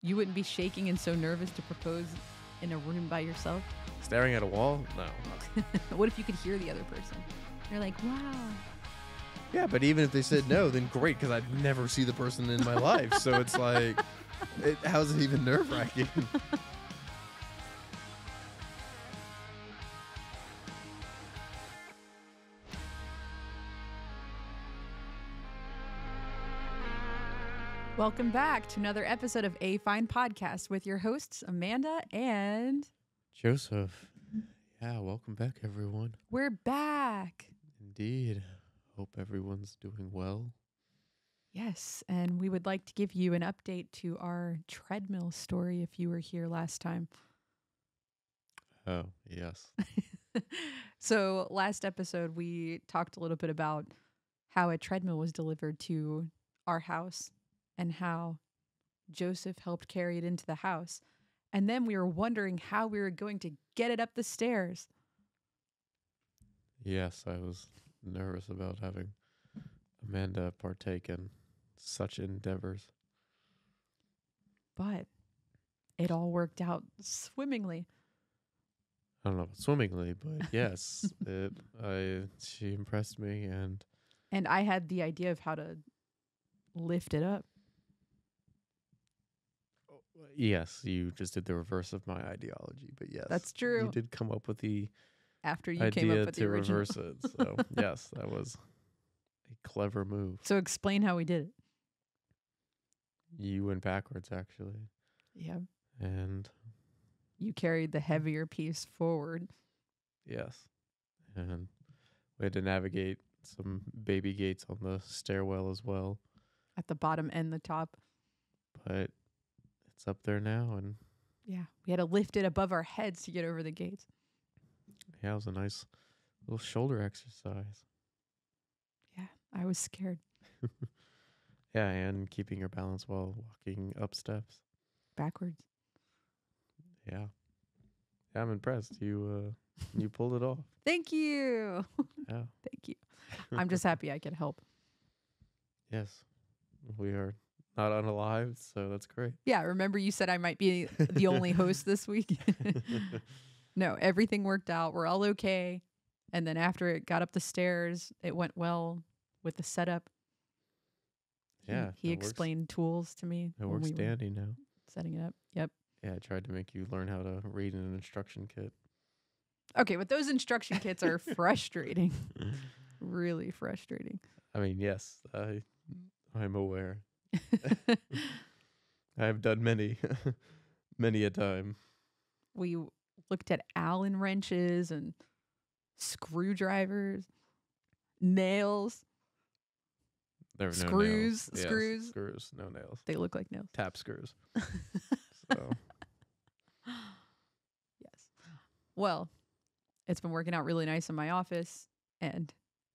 You wouldn't be shaking and so nervous to propose in a room by yourself? Staring at a wall? No. What if you could hear the other person? They're like, wow. Yeah, but even if they said no, then great, because I'd never see the person in my life. So it's like, how's it even nerve-wracking? Welcome back to another episode of A Fine Podcast with your hosts, Amanda and Joseph. Yeah, welcome back, everyone. we're back. Indeed. Hope everyone's doing well. Yes, and we would like to give you an update to our treadmill story if you were here last time. Oh, yes. So last episode, we talked a little bit about how a treadmill was delivered to our house and how Joseph helped carry it into the house. And then we were wondering how we were going to get it up the stairs. Yes, I was nervous about having Amanda partake in such endeavors. But it all worked out swimmingly. I don't know about swimmingly, but yes, she impressed me, and I had the idea of how to lift it up. yes, you just did the reverse of my ideology, but yes. That's true. You did come up with the After you idea came up with to the original. reverse it. So yes, that was a clever move. So explain how we did it. You went backwards, actually, Yeah. and You carried the heavier piece forward. yes, and we had to navigate some baby gates on the stairwell as well, At the bottom and the top. but it's up there now, and Yeah. We had to lift it above our heads to get over the gates. yeah, it was a nice little shoulder exercise. Yeah. I was scared. Yeah, and keeping your balance while walking up steps. Backwards. Yeah. Yeah, I'm impressed. You pulled it off. Thank you. Yeah. Thank you. I'm just happy I could help. Yes. We are not unalived, so that's great. Yeah. Remember you said I might be the only host this week? No, everything worked out. We're all okay. And then after it got up the stairs, it went well with the setup. Yeah. He it works- explained tools to me. It when works we were dandy now. setting it up. Yep. Yeah, I tried to make you learn how to read an instruction kit. Okay, but those instruction kits are frustrating. Really frustrating. I mean, yes, I'm aware. I've done many, many a time. We looked at Allen wrenches and screwdrivers, nails. There were no Screws, nails. Yes, screws. screws, no nails. They look like nails. Tap screws. So Yes. Well, it's been working out really nice in my office, and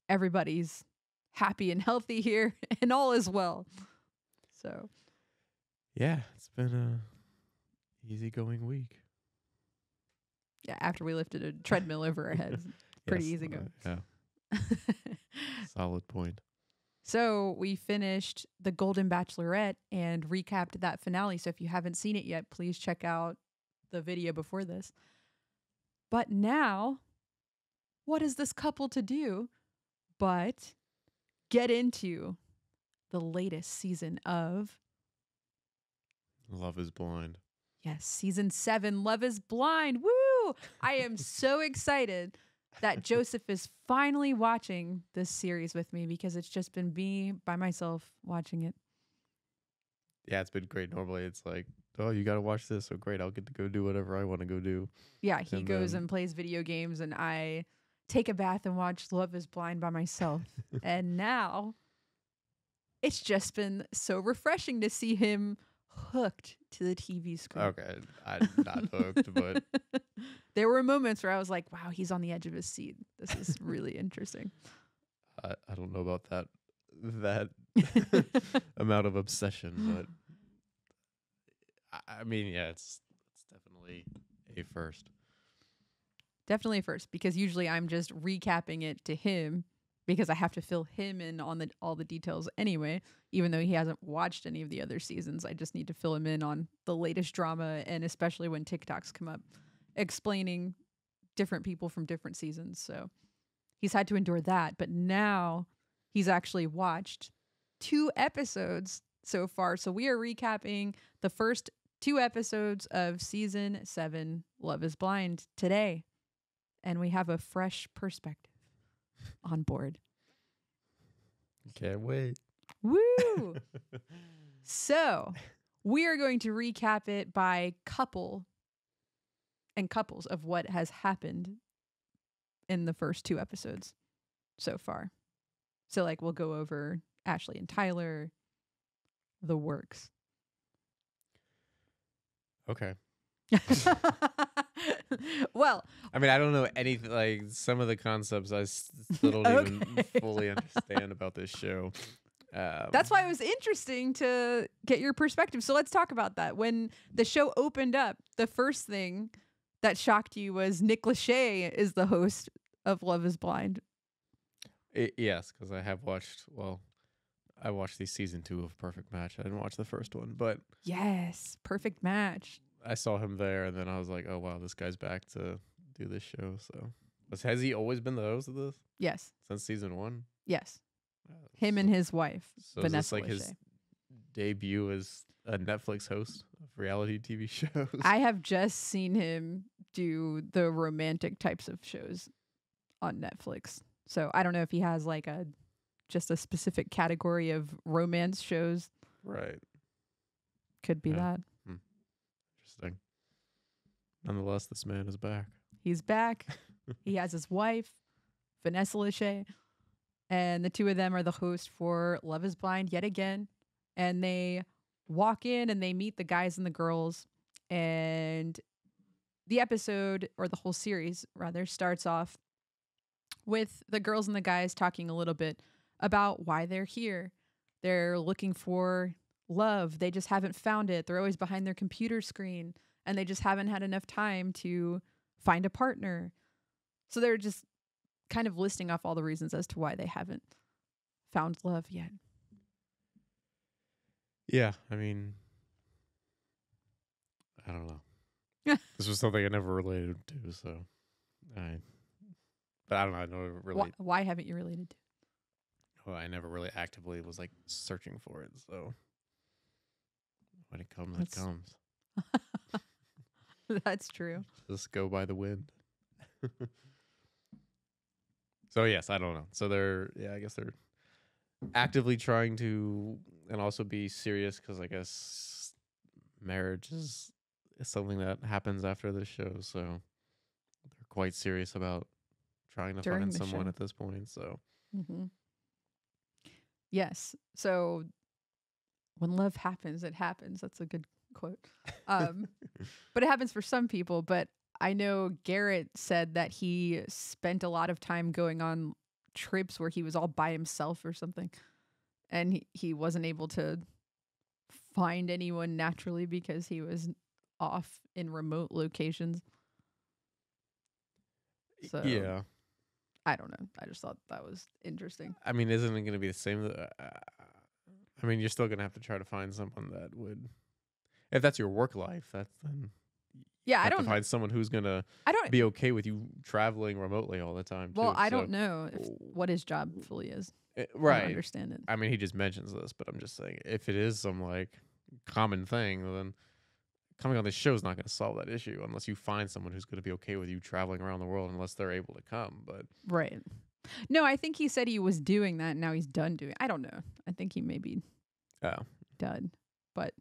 everybody's happy and healthy here, and all is well. So, yeah, it's been a easygoing week. yeah, after we lifted a treadmill over our heads, pretty Yes, easy going. Yeah, solid point. So we finished The Golden Bachelorette and recapped that finale. So if you haven't seen it yet, please check out the video before this. But now, what is this couple to do but get into the latest season of, Love is Blind. yes, season 7, Love is Blind. Woo! I am so excited that Joseph is finally watching this series with me because it's just been me by myself watching it. Yeah, it's been great. Normally it's like, oh, you got to watch this. So great. I'll get to go do whatever I want to go do. Yeah, he And goes then- and plays video games, and I take a bath and watch Love is Blind by myself. And now it's just been so refreshing to see him hooked to the TV screen. Okay, I'm not hooked, but There were moments where I was like, wow, he's on the edge of his seat. This is really interesting. I don't know about that amount of obsession, but I mean, yeah, it's definitely a first. Definitely first, because usually I'm just recapping it to him because I have to fill him in on all the details anyway. Even though he hasn't watched any of the other seasons, I just need to fill him in on the latest drama, and especially when TikToks come up explaining different people from different seasons. So he's had to endure that, but now he's actually watched 2 episodes so far. So we are recapping the first 2 episodes of season 7, Love is Blind, today. And we have a fresh perspective on board. Can't wait. Woo! So we are going to recap it by couples of what has happened in the first 2 episodes so far. So like we'll go over Ashley and Tyler, the works. Okay. Well, I mean, I don't know anything. Like some of the concepts, I still don't even fully understand about this show. That's why it was interesting to get your perspective. So let's talk about that. When the show opened up, the first thing that shocked you was Nick Lachey is the host of Love is Blind. Yes, because I have watched. Well, I watched the season 2 of Perfect Match. I didn't watch the first one, but yes, Perfect Match. I saw him there, and then I was like, "Oh wow, this guy's back to do this show." So, has he always been the host of this? Yes. Since season 1. Yes. Him and his wife, So Vanessa is this like Lachey. his debut as a Netflix host of reality TV shows? I have just seen him do the romantic types of shows on Netflix. So I don't know if he has like just a specific category of romance shows. Right. Could be that. Interesting. Nonetheless, this man is back. He's back. He has his wife, Vanessa Lachey, and the 2 of them are the host for Love is Blind yet again. And they walk in and they meet the guys and the girls. And the episode, or the whole series rather, starts off with the girls and the guys talking a little bit about why they're here. They're looking for love. They just haven't found it. They're always behind their computer screen and they just haven't had enough time to find a partner. So they're just kind of listing off all the reasons as to why they haven't found love yet. Yeah, I mean, I don't know. This was something I never related to, so but I don't know. I don't really. Why haven't you related to? Well, I never really actively was like searching for it. So when it comes, it comes. That's true. Just go by the wind. So yes, I don't know. So I guess they're actively trying to, and also be serious, because I guess marriage is something that happens after this show. So they're quite serious about trying to find someone at this point. So. Mm-hmm. Yes. So when love happens, it happens. That's a good quote. But it happens for some people. But I know Garrett said that he spent a lot of time going on trips where he was all by himself or something. And he wasn't able to find anyone naturally because he was off in remote locations. So yeah. I don't know. I just thought that was interesting. I mean, isn't it going to be the same? I mean, you're still going to have to try to find someone that would, if that's your work life, that's then. Yeah, I don't find someone who's going to be okay with you traveling remotely all the time. Well, too, I don't know what his job fully is. Right. I don't understand it. I mean, he just mentions this, but I'm just saying, if it is some like common thing, then coming on this show is not going to solve that issue unless you find someone who's going to be okay with you traveling around the world, unless they're able to come. But right. No, I think he said he was doing that and now he's done doing it. I don't know. I think he may be done. But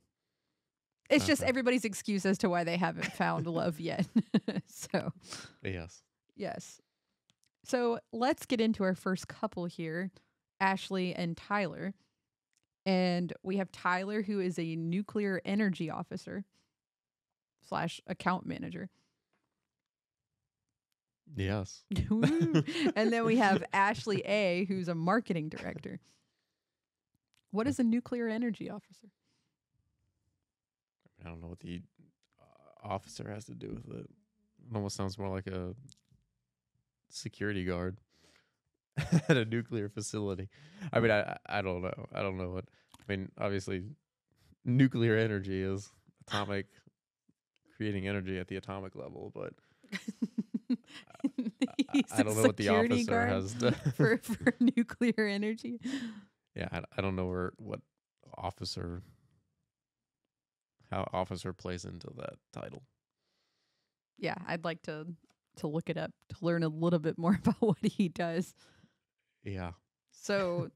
it's just everybody's excuse as to why they haven't found love yet. So yes. So let's get into our first couple here, Ashley and Tyler. And we have Tyler, who is a nuclear energy officer / account manager. Yes. And then we have Ashley A., who's a marketing director. What is a nuclear energy officer? I don't know what the officer has to do with it. It almost sounds more like a security guard. at a nuclear facility. I mean, I don't know. I don't know what. I mean, obviously, nuclear energy is atomic, creating energy at the atomic level, but He's I don't know what the security officer guard has done. for nuclear energy. Yeah, I don't know what officer, how officer plays into that title. Yeah, I'd like to look it up to learn a little bit more about what he does. Yeah. So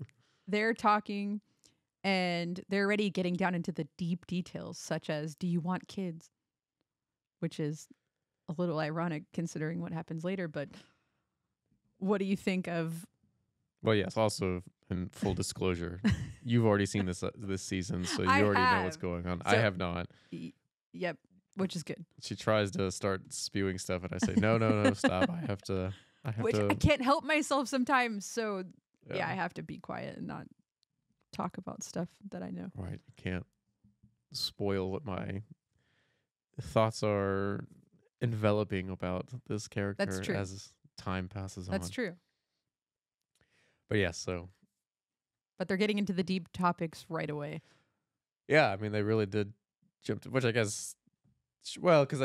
they're talking and they're already getting down into the deep details, such as, do you want kids? Which is a little ironic considering what happens later, but what do you think of? Well, yes, also in full disclosure, you've already seen this season, so you already know what's going on. I have not. Yep, which is good. She tries to start spewing stuff, and I say, no, stop. I have to. I can't help myself sometimes, so yeah, I have to be quiet and not talk about stuff that I know. Right, you can't spoil what my thoughts are enveloping about this character. That's true. As time passes on. That's true. But yeah, so. But they're getting into the deep topics right away. Yeah, I mean, they really did jump to, which I guess, well, because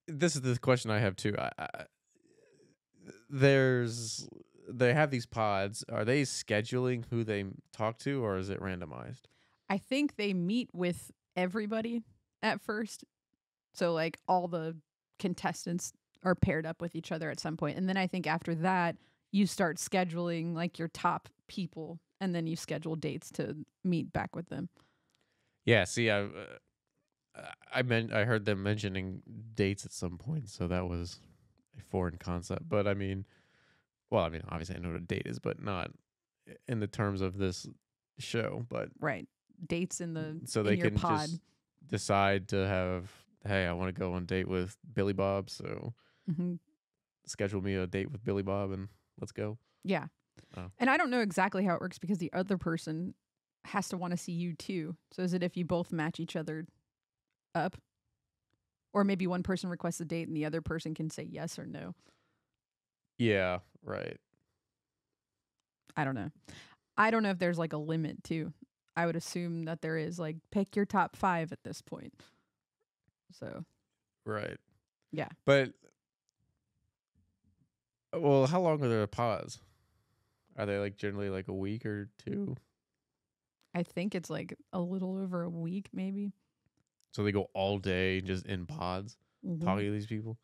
this is the question I have too. They have these pods. Are they scheduling who they talk to, or is it randomized? I think they meet with everybody at first. So like all the contestants are paired up with each other at some point. And then I think after that, you start scheduling like your top people, and then you schedule dates to meet back with them. Yeah, see, I heard them mentioning dates at some point, so that was a foreign concept. But I mean, obviously I know what a date is, but not in the terms of this show. But right, dates in the so in they your can pod. just decide to have, hey, I want to go on a date with Billy Bob, so schedule me a date with Billy Bob and let's go. Yeah. Oh. And I don't know exactly how it works because the other person has to want to see you too. So is it if you both match each other up? Or maybe one person requests a date and the other person can say yes or no. Yeah, right. I don't know. I don't know if there's like a limit too. I would assume that there is, like, pick your top 5 at this point. So. Right. Yeah. But, well, how long are their pods? Are they like generally like a week or 2? I think it's like a little over a week, maybe. So they go all day just in pods talking to these people?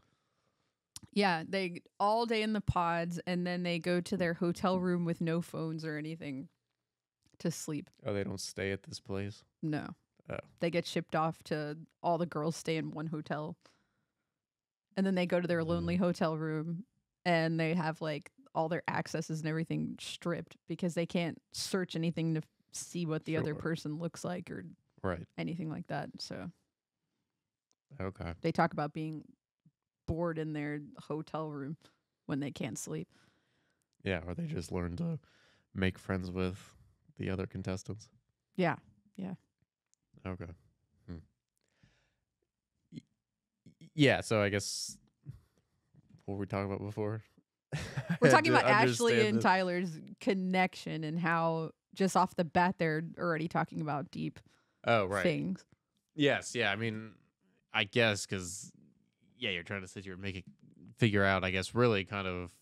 Yeah, they all day in the pods, and then they go to their hotel room with no phones or anything to sleep. Oh, they don't stay at this place? No. Oh. They get shipped off to, all the girls stay in one hotel. And then they go to their lonely hotel room, and they have like all their accesses and everything stripped because they can't search anything to see what the other person looks like or anything like that. So okay, they talk about being bored in their hotel room when they can't sleep. Yeah, or they just learn to make friends with the other contestants. Yeah. Okay. Yeah, so I guess what were we talking about before? We're talking about Ashley and Tyler's connection and how just off the bat they're already talking about deep things. Yes, yeah. I mean, I guess because you're trying to sit here and figure out. I guess really kind of,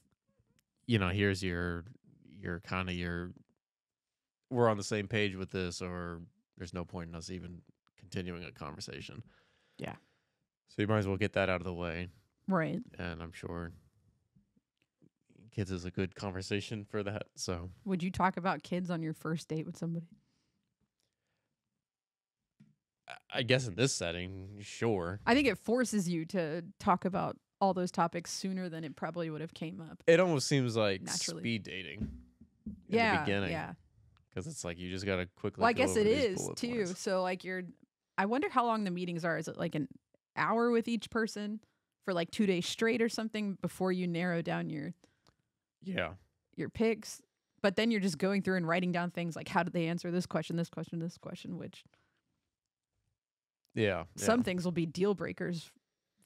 here's your kind of your. We're on the same page with this, or there's no point in us even continuing a conversation. Yeah. So you might as well get that out of the way. Right. And I'm sure kids is a good conversation for that. So would you talk about kids on your first date with somebody? I guess in this setting, sure. I think it forces you to talk about all those topics sooner than it probably would have came up. It almost seems like naturally. Speed dating in the beginning. Yeah. Because it's like you just got to quickly. Well, I guess it is too. Points. So like I wonder how long the meetings are. Is it like an hour with each person for like 2 days straight or something before you narrow down your picks? But then you're just going through and writing down things like, how did they answer this question, which some things will be deal breakers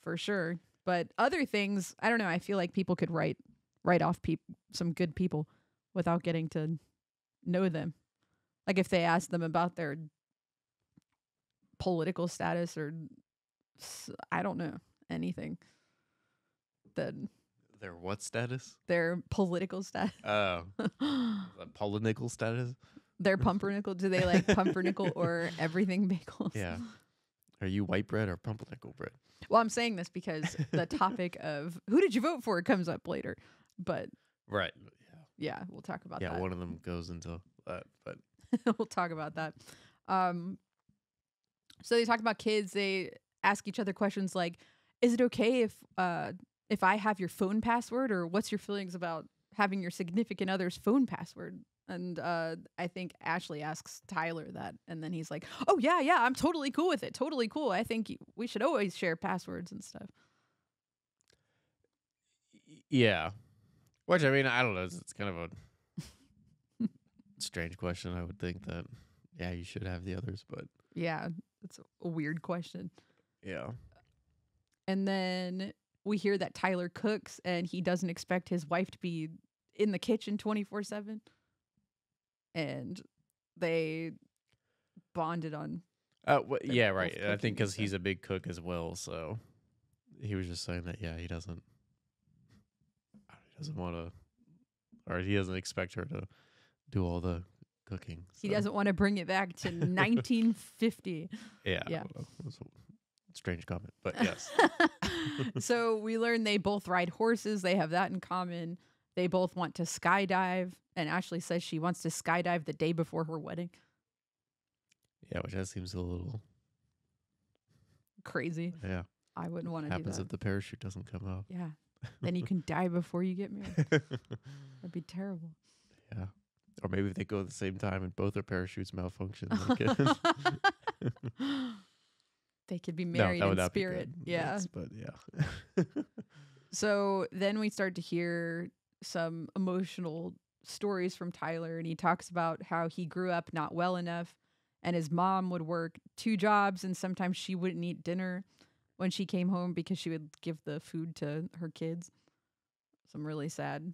for sure. But other things, I don't know. I feel like people could write off some good people. without getting to know them. Like if they ask them about their political status or I don't know, anything, then Their what status? their political status. Oh, polinical status? Their pumpernickel. Do they like pumpernickel or everything bagels? Yeah. Are you white bread or pumpernickel bread? Well, I'm saying this because the topic of who did you vote for comes up later. But Right. yeah, we'll talk about Yeah, that. one of them goes into that, but We'll talk about that. So they talk about kids. They ask each other questions like, "Is it okay if I have your phone password?" Or "What's your feelings about having your significant other's phone password?" And I think Ashley asks Tyler that, and then he's like, "Oh yeah, I'm totally cool with it. Totally cool. I think we should always share passwords and stuff." yeah. Which, I mean, I don't know. It's kind of a strange question. I would think that, yeah, you should have the others, but Yeah, it's a weird question. yeah. And then we hear that Tyler cooks, and he doesn't expect his wife to be in the kitchen 24/7. And they bonded on. Yeah, both right. I cooking think and because he's stuff. a big cook as well, so he was just saying that, yeah, he doesn't want to, or he doesn't expect her to do all the cooking. He so, doesn't want to bring it back to 1950. Yeah. Yeah. Well, it was a strange comment, but yes. So we learn they both ride horses. They have that in common. They both want to skydive. And Ashley says she wants to skydive the day before her wedding. Yeah, which that seems a little Crazy. yeah. I wouldn't want to do Happens that. if the parachute doesn't come up. Yeah. Then you can die before you get married. That'd be terrible. Yeah. Or maybe if they go at the same time and both their parachutes malfunction. They could be No, married that would in not be spirit. good. Yeah. But yeah. So then we start to hear some emotional stories from Tyler, and he talks about how he grew up not well enough, and his mom would work 2 jobs, and sometimes she wouldn't eat dinner when she came home because she would give the food to her kids. Some really sad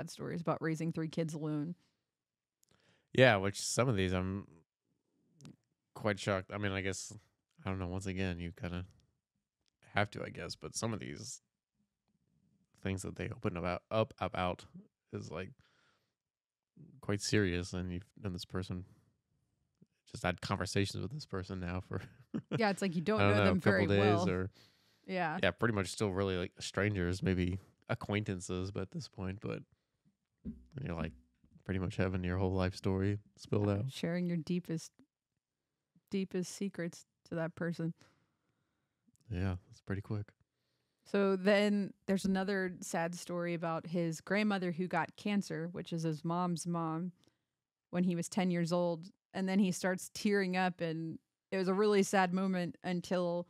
stories about raising 3 kids alone. Yeah, which some of these I'm quite shocked. I mean, I guess, I don't know. Once again, you kind of have to, I guess. But some of these things that they open about is like quite serious. And you've known this person, just had conversations with this person now for, Yeah, it's like you don't I don't know know, them a couple very days well. or, Yeah. yeah, pretty much still really like strangers, maybe acquaintances, but at this point, but you're like pretty much having your whole life story spilled out. Sharing your deepest secrets to that person. Yeah, it's pretty quick. So then there's another sad story about his grandmother who got cancer, which is his mom's mom, when he was 10 years old. And then he starts tearing up, and it was a really sad moment until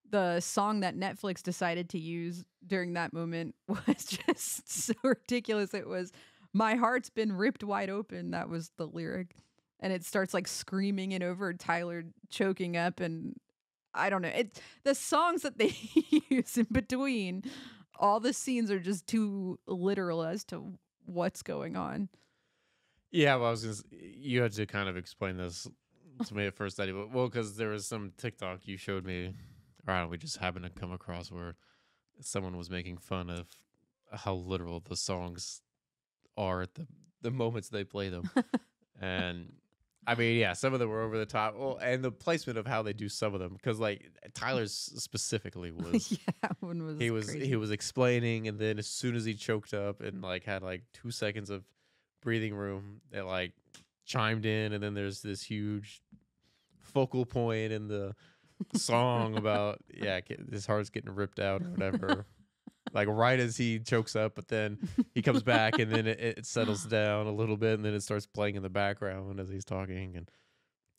the song that Netflix decided to use during that moment was just so ridiculous. It was "My heart's been ripped wide open." That was the lyric. And it starts like screaming it over Tyler choking up, and I don't know. It's the songs that they use in between. All the scenes are just too literal as to what's going on. Yeah, well, you had to kind of explain this to me at first, Eddie. Well, because there was some TikTok you showed me, or I don't know, we just happened to come across where someone was making fun of how literal the songs are at the moments they play them. And I mean, yeah, some of them were over the top. Well, and the placement of how they do some of them, because like Tyler's specifically was, Yeah, that one was crazy. he was explaining, and then as soon as he choked up and like had like 2 seconds of breathing room, it like chimed in, and then there's this huge focal point in the song about his heart's getting ripped out or whatever. Like right as he chokes up, but then he comes back, and then it settles down a little bit, and then it starts playing in the background as he's talking. And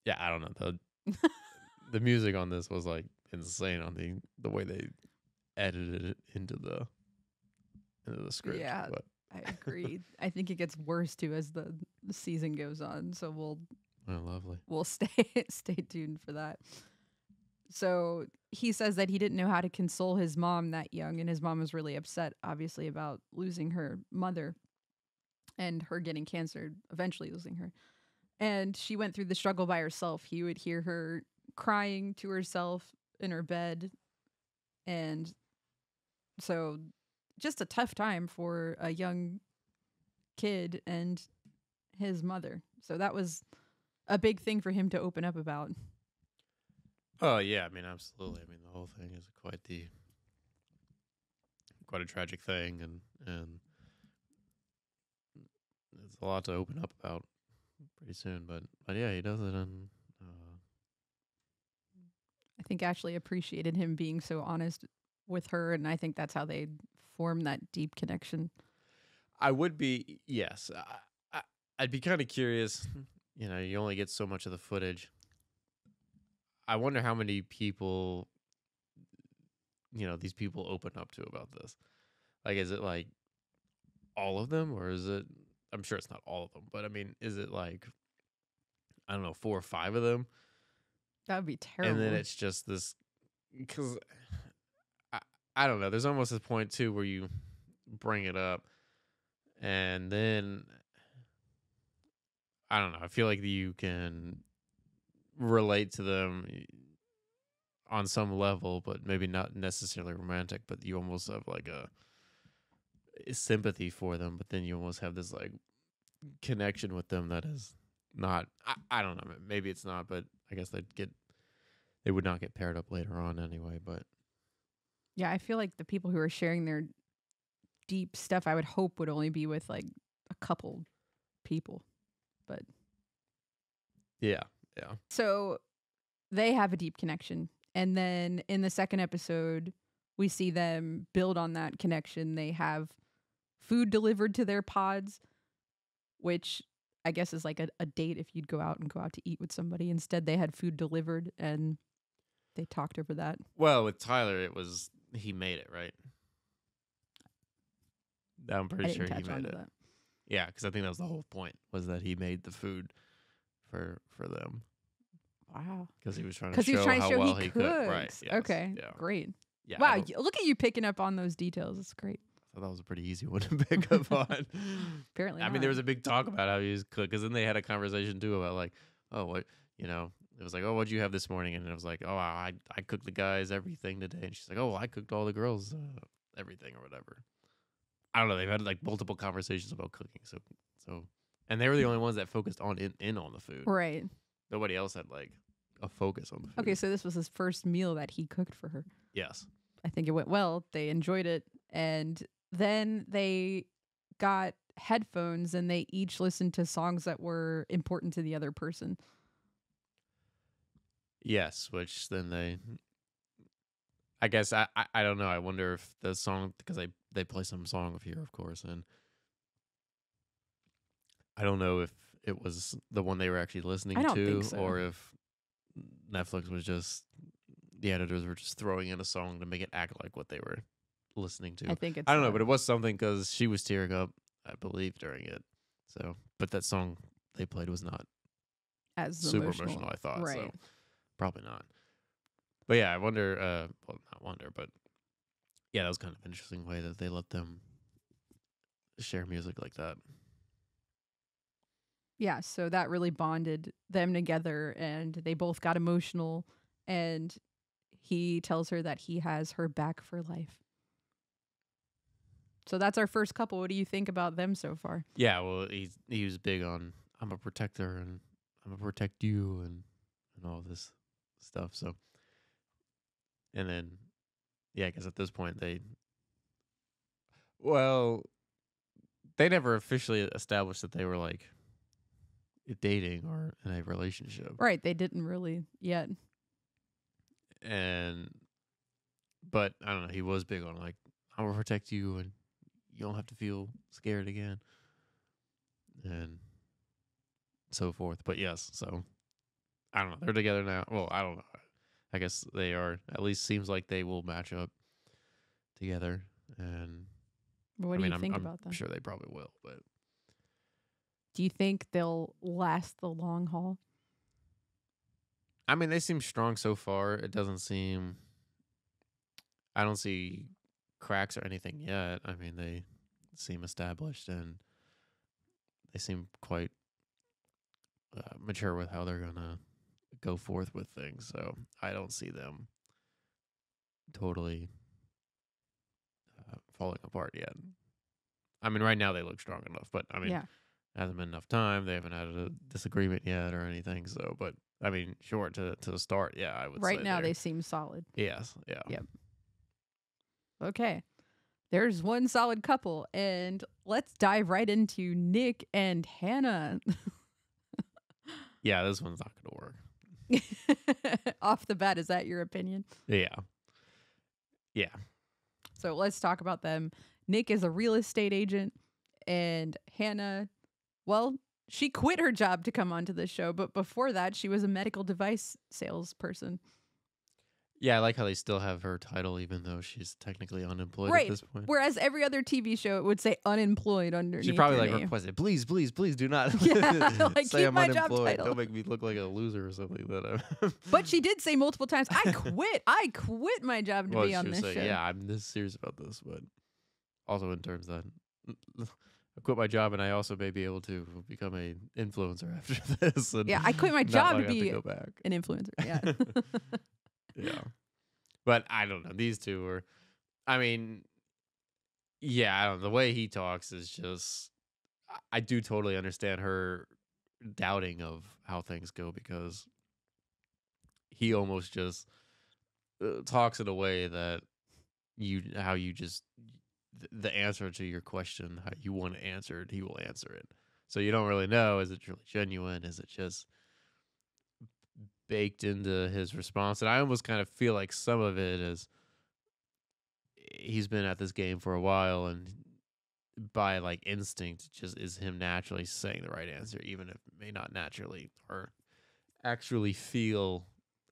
yeah, I don't know, the music on this was like insane on the way they edited it into the script. Yeah, but I agree. I think it gets worse too as the season goes on. So lovely. we'll stay tuned for that. So he says that he didn't know how to console his mom that young, and his mom was really upset, obviously, about losing her mother. and her getting cancer, eventually losing her. And she went through the struggle by herself. He would hear her crying to herself in her bed. And so just a tough time for a young kid and his mother. So that was a big thing for him to open up about. Oh yeah, I mean absolutely. I mean the whole thing is quite a tragic thing, and it's a lot to open up about pretty soon. But yeah, he does it, and I think Ashley appreciated him being so honest with her, and I think that's how they formed that deep connection. I would be yes. I'd be kind of curious. You know, you only get so much of the footage. I wonder how many people, these people open up to about this. Like, is it like all of them, or is it? I'm sure it's not all of them, but I mean, is it like, I don't know, 4 or 5 of them? That would be terrible. And then it's just this, because I don't know. There's almost a point too where you bring it up, and then I don't know. I feel like you can relate to them on some level, but maybe not necessarily romantic. But you almost have like a sympathy for them, but then you almost have this like connection with them that is not. I don't know. Maybe it's not, but I guess they would not get paired up later on anyway. But yeah, I feel like the people who are sharing their deep stuff, I would hope would only be with like a couple people, but yeah. So they have a deep connection, and then in the second episode, we see them build on that connection. They have food delivered to their pods, which I guess is like a date if you'd go out to eat with somebody. Instead, they had food delivered, and they talked over that. Well, with Tyler, he made it, right? I'm pretty sure he made it. That. Yeah, because I think that was the whole point, was that he made the food for them. Wow. Because he was trying to show how well he could. Right. Yes, okay. Yeah. Great. Yeah. Wow. Look at you picking up on those details. It's great. I thought that was a pretty easy one to pick up on. Apparently I mean, there was a big talk about how he was cooked, because then they had a conversation too about like, oh, what, it was like, oh, what'd you have this morning? And it was like, oh, I cooked the guys everything today. And she's like, oh, well, I cooked all the girls everything or whatever. I don't know. They've had like multiple conversations about cooking. So, and they were the only ones that focused on on the food. Right. Nobody else had like a focus on the food. Okay, so this was his first meal that he cooked for her. Yes. I think it went well. They enjoyed it. And then they got headphones and they each listened to songs that were important to the other person. Yes, which then I guess I don't know. I wonder if the song, because they play some song of here, of course, and I don't know if it was the one they were actually listening to, so. Or if Netflix was just, the editors were just throwing in a song to make it act like what they were listening to. I think it's I don't know, but it was something, because she was tearing up, I believe, during it. So, but that song they played was not as super emotional, I thought. Right. So probably not. But yeah, I wonder, well, not wonder, but yeah, that was kind of an interesting way that they let them share music like that. Yeah, so that really bonded them together, and they both got emotional, and he tells her that he has her back for life. So that's our first couple. What do you think about them so far? Yeah, well, he was big on, I'm a protector and I'm gonna protect you and all this stuff. So, and then, yeah, because at this point they never officially established that they were like dating or in a relationship. Right, they didn't really yet. But I don't know, he was big on like, I'm gonna protect you and you don't have to feel scared again. And so forth. But yes, so I don't know. They're together now. Well, I don't know. I guess they are. At least seems like they will match up together. And what do you think about them? I'm sure they probably will. But do you think they'll last the long haul? I mean, they seem strong so far. It doesn't seem. I don't see cracks or anything yet. I mean, they seem established, and they seem quite mature with how they're gonna go forth with things. So I don't see them totally falling apart yet. I mean, right now they look strong enough, but I mean, Yeah. hasn't been enough time. They haven't had a disagreement yet or anything. So, but I mean, short to start, yeah, I would say Right now they seem solid. yes, yeah. Yep. Okay. There's one solid couple, and let's dive right into Nick and Hannah. Yeah, this one's not going to work. Off the bat, is that your opinion? Yeah. Yeah. So let's talk about them. Nick is a real estate agent, and Hannah, well, she quit her job to come onto this show, but before that, she was a medical device salesperson. Yeah, I like how they still have her title, even though she's technically unemployed Right. at this point. Whereas every other TV show, it would say unemployed underneath. She probably her like name. requested, please do not Yeah, like, say keep I'm my job unemployed. title. Don't make me look like a loser or something. That I'm But she did say multiple times, I quit. I quit my job to well, be on she was this saying, show. yeah, I'm this serious about this, but also in terms that I quit my job and I also may be able to become an influencer after this. And Yeah, I quit my not job long to have be go back. an influencer. Yeah. Yeah. But I don't know. These two are, I mean, yeah, I don't know. The way he talks is just, I do totally understand her doubting of how things go because he almost just talks in a way that how you just, the answer to your question, how you want it answered, he will answer it. So you don't really know, is it truly genuine? Is it just baked into his response? And I almost kind of feel like some of it is he's been at this game for a while and by like instinct just is him naturally saying the right answer, even if it may not naturally or actually feel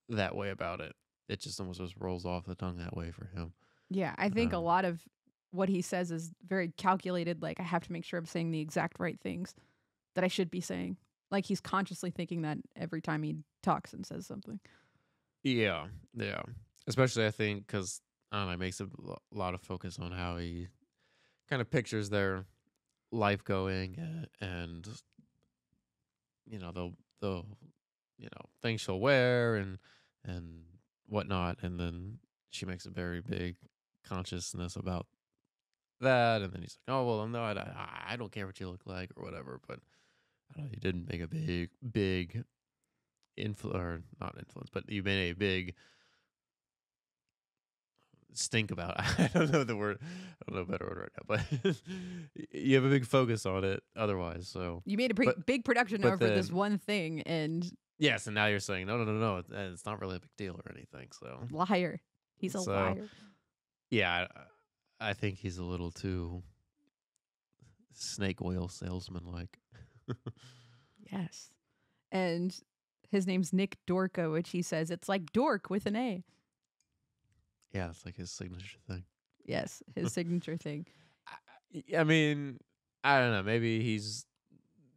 that way about it. It just almost just rolls off the tongue that way for him. Yeah, I think a lot of what he says is very calculated. Like, I have to make sure I'm saying the exact right things that I should be saying. Like, he's consciously thinking that every time he talks and says something. Yeah, yeah. Especially, I think, because, I don't know, it makes a lot of focus on how he kind of pictures their life going and, you know, the things she'll wear and whatnot. And then she makes a very big consciousness about that. And then he's like, oh, well, no, I don't care what you look like or whatever. But I don't know, you didn't make a big or not influence, but you made a big stink about it. I don't know the word. I don't know a better word right now, but you have a big focus on it otherwise. So You made a big production but over this then- one thing, and yes, and now you're saying no, it's not really a big deal or anything. So liar. He's a So- liar. yeah, I think he's a little too snake oil salesman like. Yes. And his name's Nick Dorco, which he says it's like dork with an A. Yeah, it's like his signature thing. Yes, his signature thing. I mean, I don't know. Maybe he's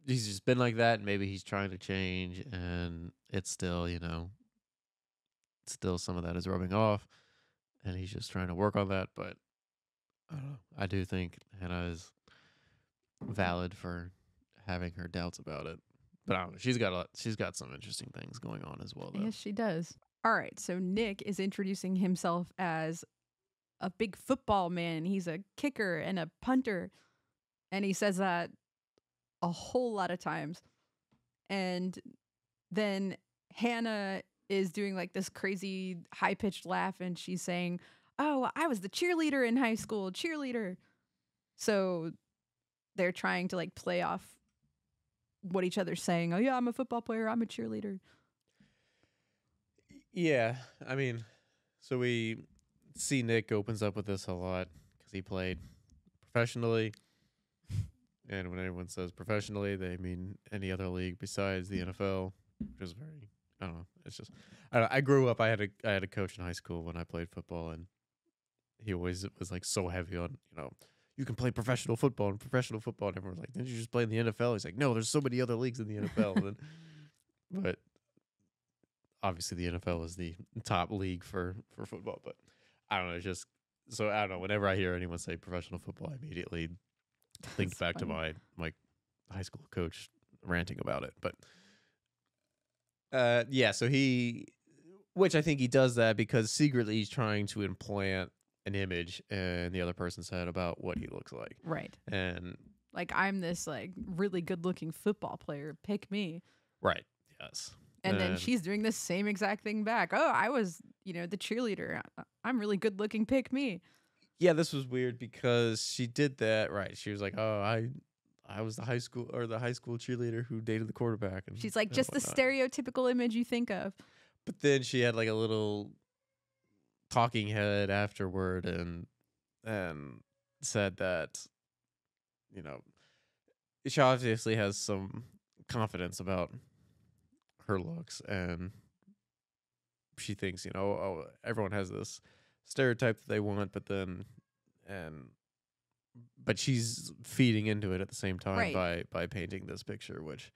just been like that. And maybe he's trying to change, and it's still, still some of that is rubbing off, and he's just trying to work on that. But I don't know. I do think Hannah is valid for having her doubts about it. But I don't know. She's got some interesting things going on as well, though. Yes, she does. All right, so Nick is introducing himself as a big football man. He's a kicker and a punter. And he says that a whole lot of times. And then Hannah is doing like this crazy high-pitched laugh, and she's saying, oh, I was the cheerleader in high school, cheerleader. So they're trying to like play off what each other's saying. Oh, yeah, I'm a football player, I'm a cheerleader. Yeah, I mean, so we see Nick opens up with this a lot because he played professionally. And when anyone says professionally, they mean any other league besides the NFL, which is very, I don't know. It's just, I grew up, I had a coach in high school when I played football, and he always was like so heavy on, you can play professional football. And everyone was like, didn't you just play in the NFL? He's like, no, there's so many other leagues in the NFL. But obviously the NFL is the top league for football. But I don't know, it's just, so I don't know. Whenever I hear anyone say professional football, I immediately think That's back funny. to my high school coach ranting about it. But yeah, so which I think he does that because secretly he's trying to implant an image in the other person's head about what he looks like. Right. And like, I'm this like really good looking football player. Pick me. right. Yes. And then she's doing the same exact thing back. Oh, I was, the cheerleader. I'm really good looking. Pick me. Yeah, this was weird because she did that. Right. She was like, "Oh, I was the high school cheerleader who dated the quarterback." And She's like, and just the whatnot. stereotypical image you think of. But then she had like a little talking head afterward and said that, she obviously has some confidence about her looks, and she thinks, oh, everyone has this stereotype that they want, but she's feeding into it at the same time Right. by painting this picture, which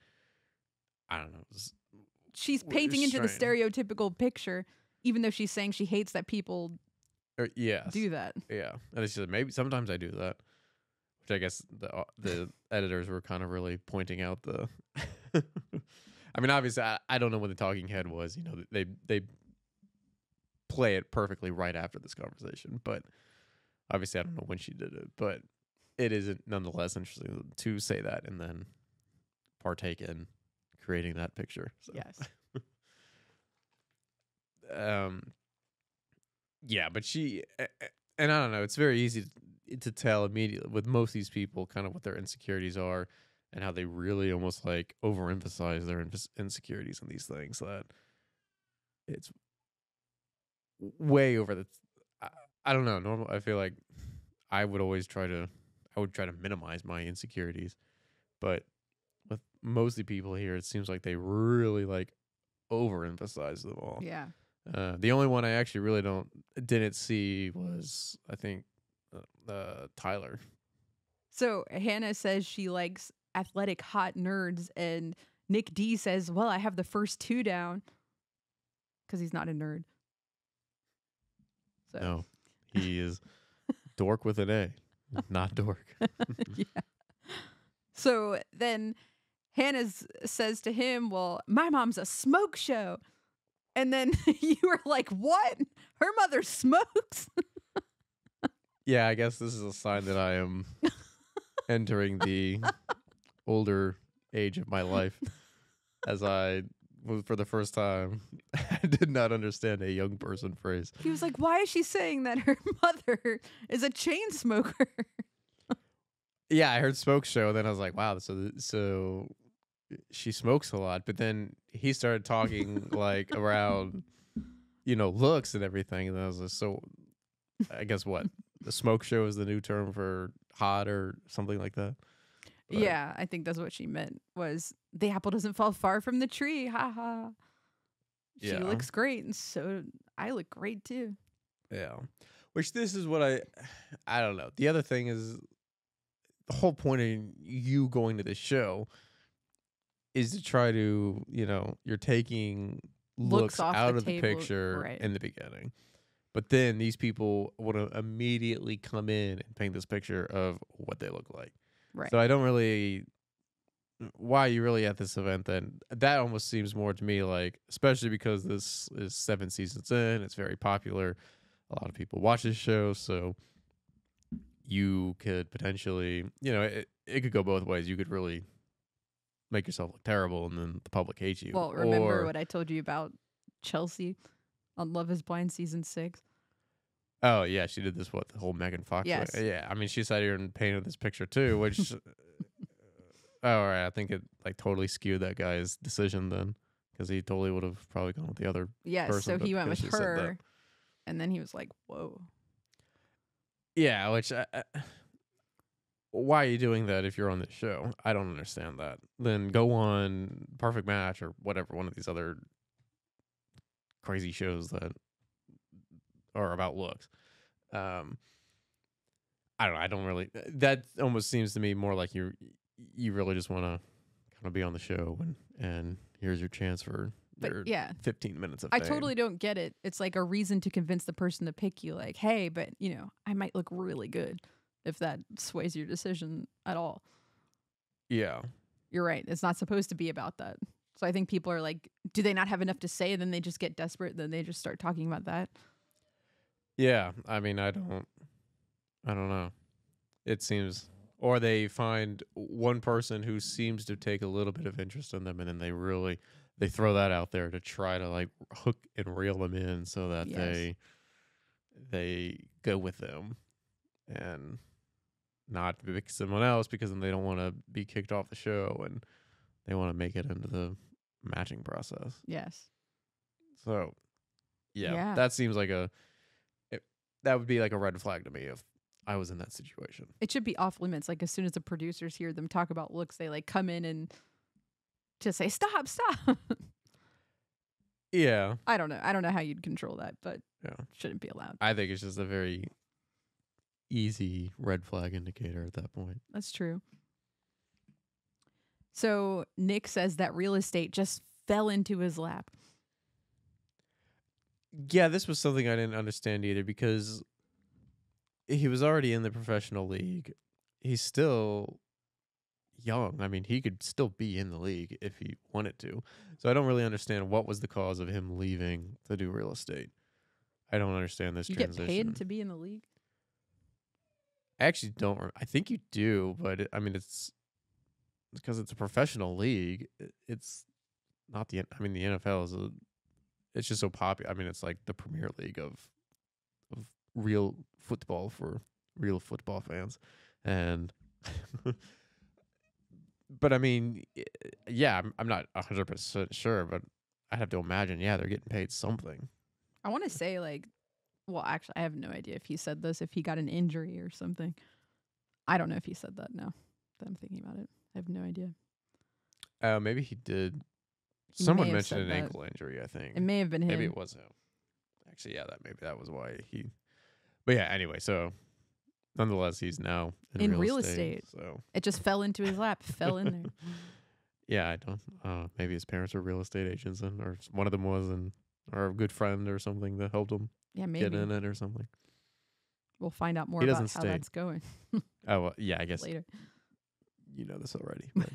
I don't know. She's painting into the stereotypical picture, even though she's saying she hates that people yes. do that. Yeah, and it's just maybe sometimes I do that, which I guess the editors were kind of really pointing out the. I mean, obviously, I don't know when the talking head was. They play it perfectly right after this conversation, but obviously, I don't know when she did it. But it is nonetheless interesting to say that and then partake in creating that picture. So. Yes. Yeah, but and I don't know. It's very easy to tell immediately with most of these people kind of what their insecurities are and how they really almost like overemphasize their insecurities in these things, that it's way over the I don't know. Normal. I feel like I would try to minimize my insecurities, but with mostly people here, it seems like they really like overemphasize them all. Yeah. The only one I actually really didn't see was, I think, Tyler. So Hannah says she likes athletic hot nerds, and Nick D says, well, I have the first two down, because he's not a nerd. So. No, he is dork with an A, not dork. Yeah. So then Hannah says to him, well, my mom's a smoke show. And then you were like, what? Her mother smokes? Yeah, I guess this is a sign that I am entering the older age of my life, as I was, for the first time, I did not understand a young person phrase. He was like, why is she saying that her mother is a chain smoker? Yeah, I heard smoke show, and then I was like, wow, so she smokes a lot. But then he started talking like around, looks and everything, and I was like, so I guess what? The smoke show is the new term for hot or something like that. But yeah, I think that's what she meant, was the apple doesn't fall far from the tree. Ha ha. She looks great, and so I look great too. Yeah. Which this is what I don't know. The other thing is, the whole point of you going to this show is to try to, you're taking looks out of the picture in the beginning. But then these people want to immediately come in and paint this picture of what they look like. Right. So I don't really, why are you really at this event then? That almost seems more to me like, especially because this is 7 seasons in, it's very popular. A lot of people watch this show, so you could potentially, it could go both ways. You could really make yourself look terrible and then the public hates you. Well, remember what I told you about Chelsea on Love is Blind season 6? Oh, yeah, she did this, the whole Megan Fox Yes. way. Yeah, I mean, she sat here and painted this picture too, which, all right, I think it like totally skewed that guy's decision then, because he totally would have probably gone with the other person. So he went with she said that. her, and then he was like, whoa. Yeah, which, why are you doing that if you're on this show? I don't understand that. Then go on Perfect Match or whatever, one of these other crazy shows that are about looks. I don't know. I don't really. That almost seems to me more like you really just want to kind of be on the show and here's your chance for your 15 minutes of fame. I totally don't get it. It's like a reason to convince the person to pick you. Like, hey, but I might look really good if that sways your decision at all. Yeah. You're right. It's not supposed to be about that. So I think people are like, do they not have enough to say? And then they just get desperate. Then they just start talking about that. Yeah, I mean, I don't know. It seems, or they find one person who seems to take a little bit of interest in them, and then they throw that out there to try to like hook and reel them in, so that Yes. they go with them and not pick someone else, because then they don't want to be kicked off the show and they want to make it into the matching process. Yes. So, Yeah. that seems like that would be like a red flag to me if I was in that situation. It should be off limits. Like as soon as the producers hear them talk about looks, they like come in and just say, stop. Yeah. I don't know. I don't know how you'd control that, but Yeah. it shouldn't be allowed. I think it's just a very easy red flag indicator at that point. That's true. So Nick says that real estate just fell into his lap. Yeah, this was something I didn't understand either, because he was already in the professional league. He's still young. I mean, he could still be in the league if he wanted to. So I don't really understand what was the cause of him leaving to do real estate. I don't understand this You transition. get paid to be in the league? I actually don't. I think you do, but I mean, it's because it's a professional league. It's not the. I mean, the NFL is it's just so popular. I mean, it's like the Premier League of real football for real football fans, and but I mean, yeah, I'm not 100% sure, but I have to imagine, yeah, they're getting paid something. I want to say like, well, actually, I have no idea if he said this, if he got an injury or something. I don't know if he said that now that I'm thinking about it. I have no idea. Maybe he did. He may Someone have mentioned said an that. ankle injury, I think. It may have been him. Maybe it was him. Actually, yeah, that was why he. But yeah, anyway, so nonetheless, he's now in real estate. So it just fell into his lap, fell in there. yeah, I don't. Maybe his parents were real estate agents, or one of them was, or a good friend or something that helped him Yeah, maybe. get in it or something. We'll find out more He about doesn't how state. that's going Oh, well, yeah, I guess later. you know this already. But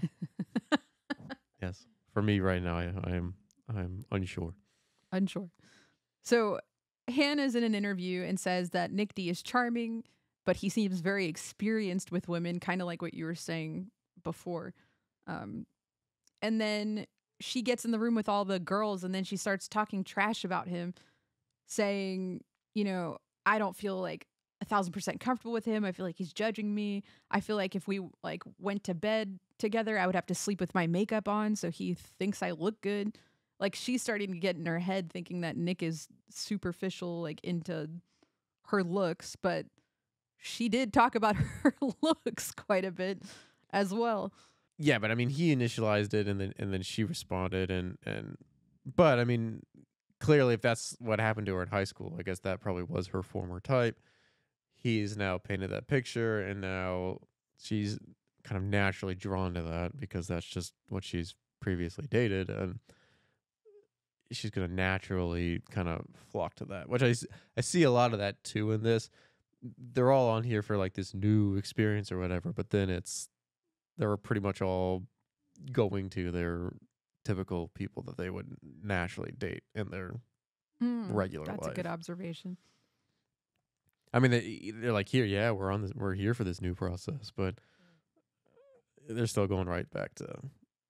yes, for me right now, I'm unsure. Unsure. So Hannah's in an interview and says that Nick D is charming, but he seems very experienced with women, kind of like what you were saying before. And then she gets in the room with all the girls, and then she starts talking trash about him, saying, you know, I don't feel like 1,000% comfortable with him. I feel like he's judging me. I feel like if we like went to bed together, I would have to sleep with my makeup on, so he thinks I look good. Like she's starting to get in her head thinking that Nick is superficial, like into her looks, but she did talk about her looks quite a bit as well. Yeah, but I mean, he initialized it, and then she responded, but I mean, clearly, if that's what happened to her in high school, I guess that probably was her former type. He's now painted that picture, and now she's kind of naturally drawn to that because that's just what she's previously dated, and she's going to naturally kind of flock to that, which I see a lot of that too in this. They're all on here for like this new experience or whatever, but then they're pretty much all going to their typical people that they would naturally date in their regular life. That's a good observation. I mean, they're like, here, yeah, we're here for this new process, but they're still going right back to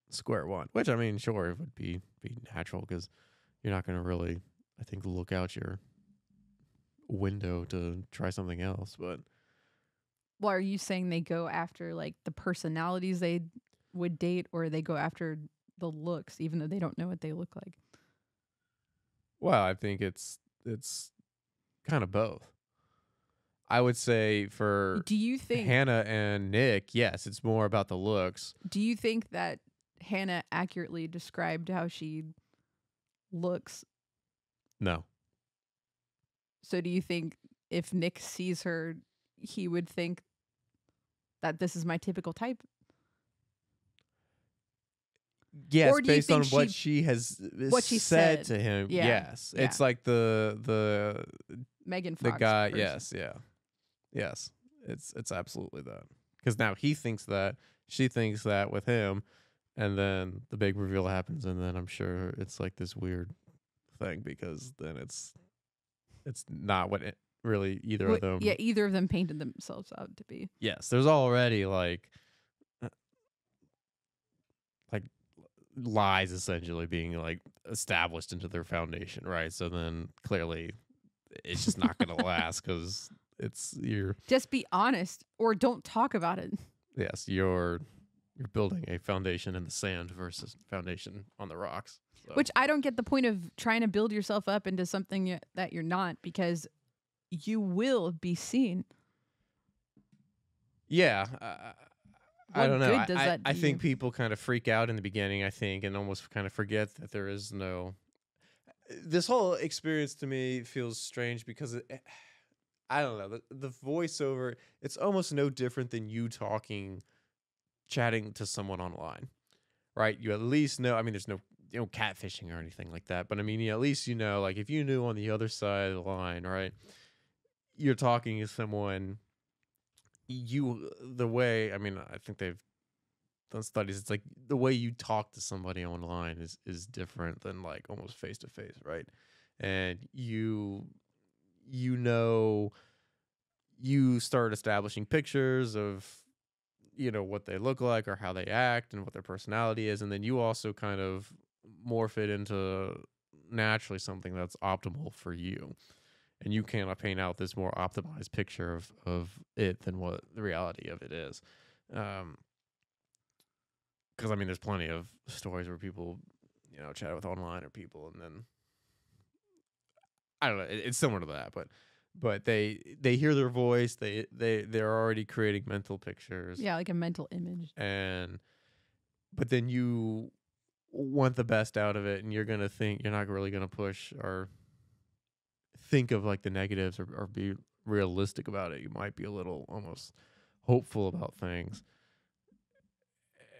square one, which I mean, sure, it would be natural because you're not going to really, I think, look out your window to try something else. But well, are you saying they go after like the personalities they would date, or they go after the looks, even though they don't know what they look like? Well, I think it's kind of both. I would say for do you think Hannah and Nick, yes, it's more about the looks. Do you think that Hannah accurately described how she looks? No. So do you think if Nick sees her, he would think that this is my typical type? Yes, or do you based on think what she has said to him. Yeah. Yes. Yeah. It's like the Megan Fox. the guy, person. yes, yeah. Yes. It's absolutely that. Because now he thinks that, she thinks that with him, And then the big reveal happens, and then I'm sure it's like this weird thing because then it's not what it really either of them. Yeah, either of them painted themselves out to be. Yes, there's already like lies essentially being like established into their foundation, right? So then clearly it's just not going to last because you're just be honest or don't talk about it. Yes, you're building a foundation in the sand versus foundation on the rocks. So. Which I don't get the point of trying to build yourself up into something that you're not, because you will be seen. Yeah. I don't know. I think you? people kind of freak out in the beginning, I think, and almost kind of forget that there is no... This whole experience to me feels strange because I don't know. The voiceover, it's almost no different than you chatting to someone online, right? You at least know, I mean, there's no catfishing or anything like that, but I mean, at least like if you knew on the other side of the line, right, you're talking to someone, the way, I mean, I think they've done studies, it's like the way you talk to somebody online is different than like almost face to face, right? And you start establishing pictures of what they look like or how they act and what their personality is, and then you also kind of morph it into naturally something that's optimal for you, and you cannot paint out this more optimized picture of it than what the reality of it is. Because I mean, there's plenty of stories where people chat with online or people, and then I don't know, it's similar to that, but they hear their voice, they're already creating mental pictures. Yeah, like a mental image. But then you want the best out of it, and you're not really gonna push or think of like the negatives or be realistic about it. You might be a little almost hopeful about things,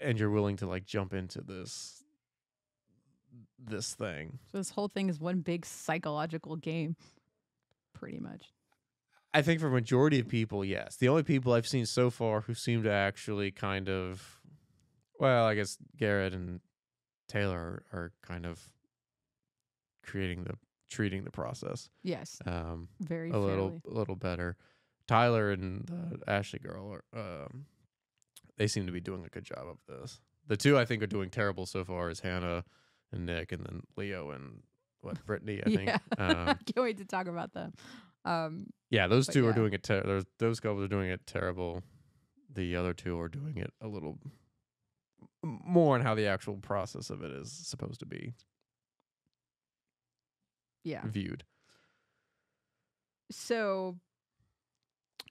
and you're willing to like jump into this thing. So this whole thing is one big psychological game, pretty much. I think for majority of people, yes. The only people I've seen so far who seem to actually kind of, well, I guess Garrett and Taylor are kind of treating the process. Yes. Very a fairly. little better. Tyler and the Ashley girl they seem to be doing a good job of this. The two I think are doing terrible so far is Hannah and Nick, and then Leo and Brittany, I think. Yeah. I can't wait to talk about them. Yeah, those two are doing it. Those couples are doing it terrible. The other two are doing it a little more on how the actual process of it is supposed to be. Yeah. Viewed. So,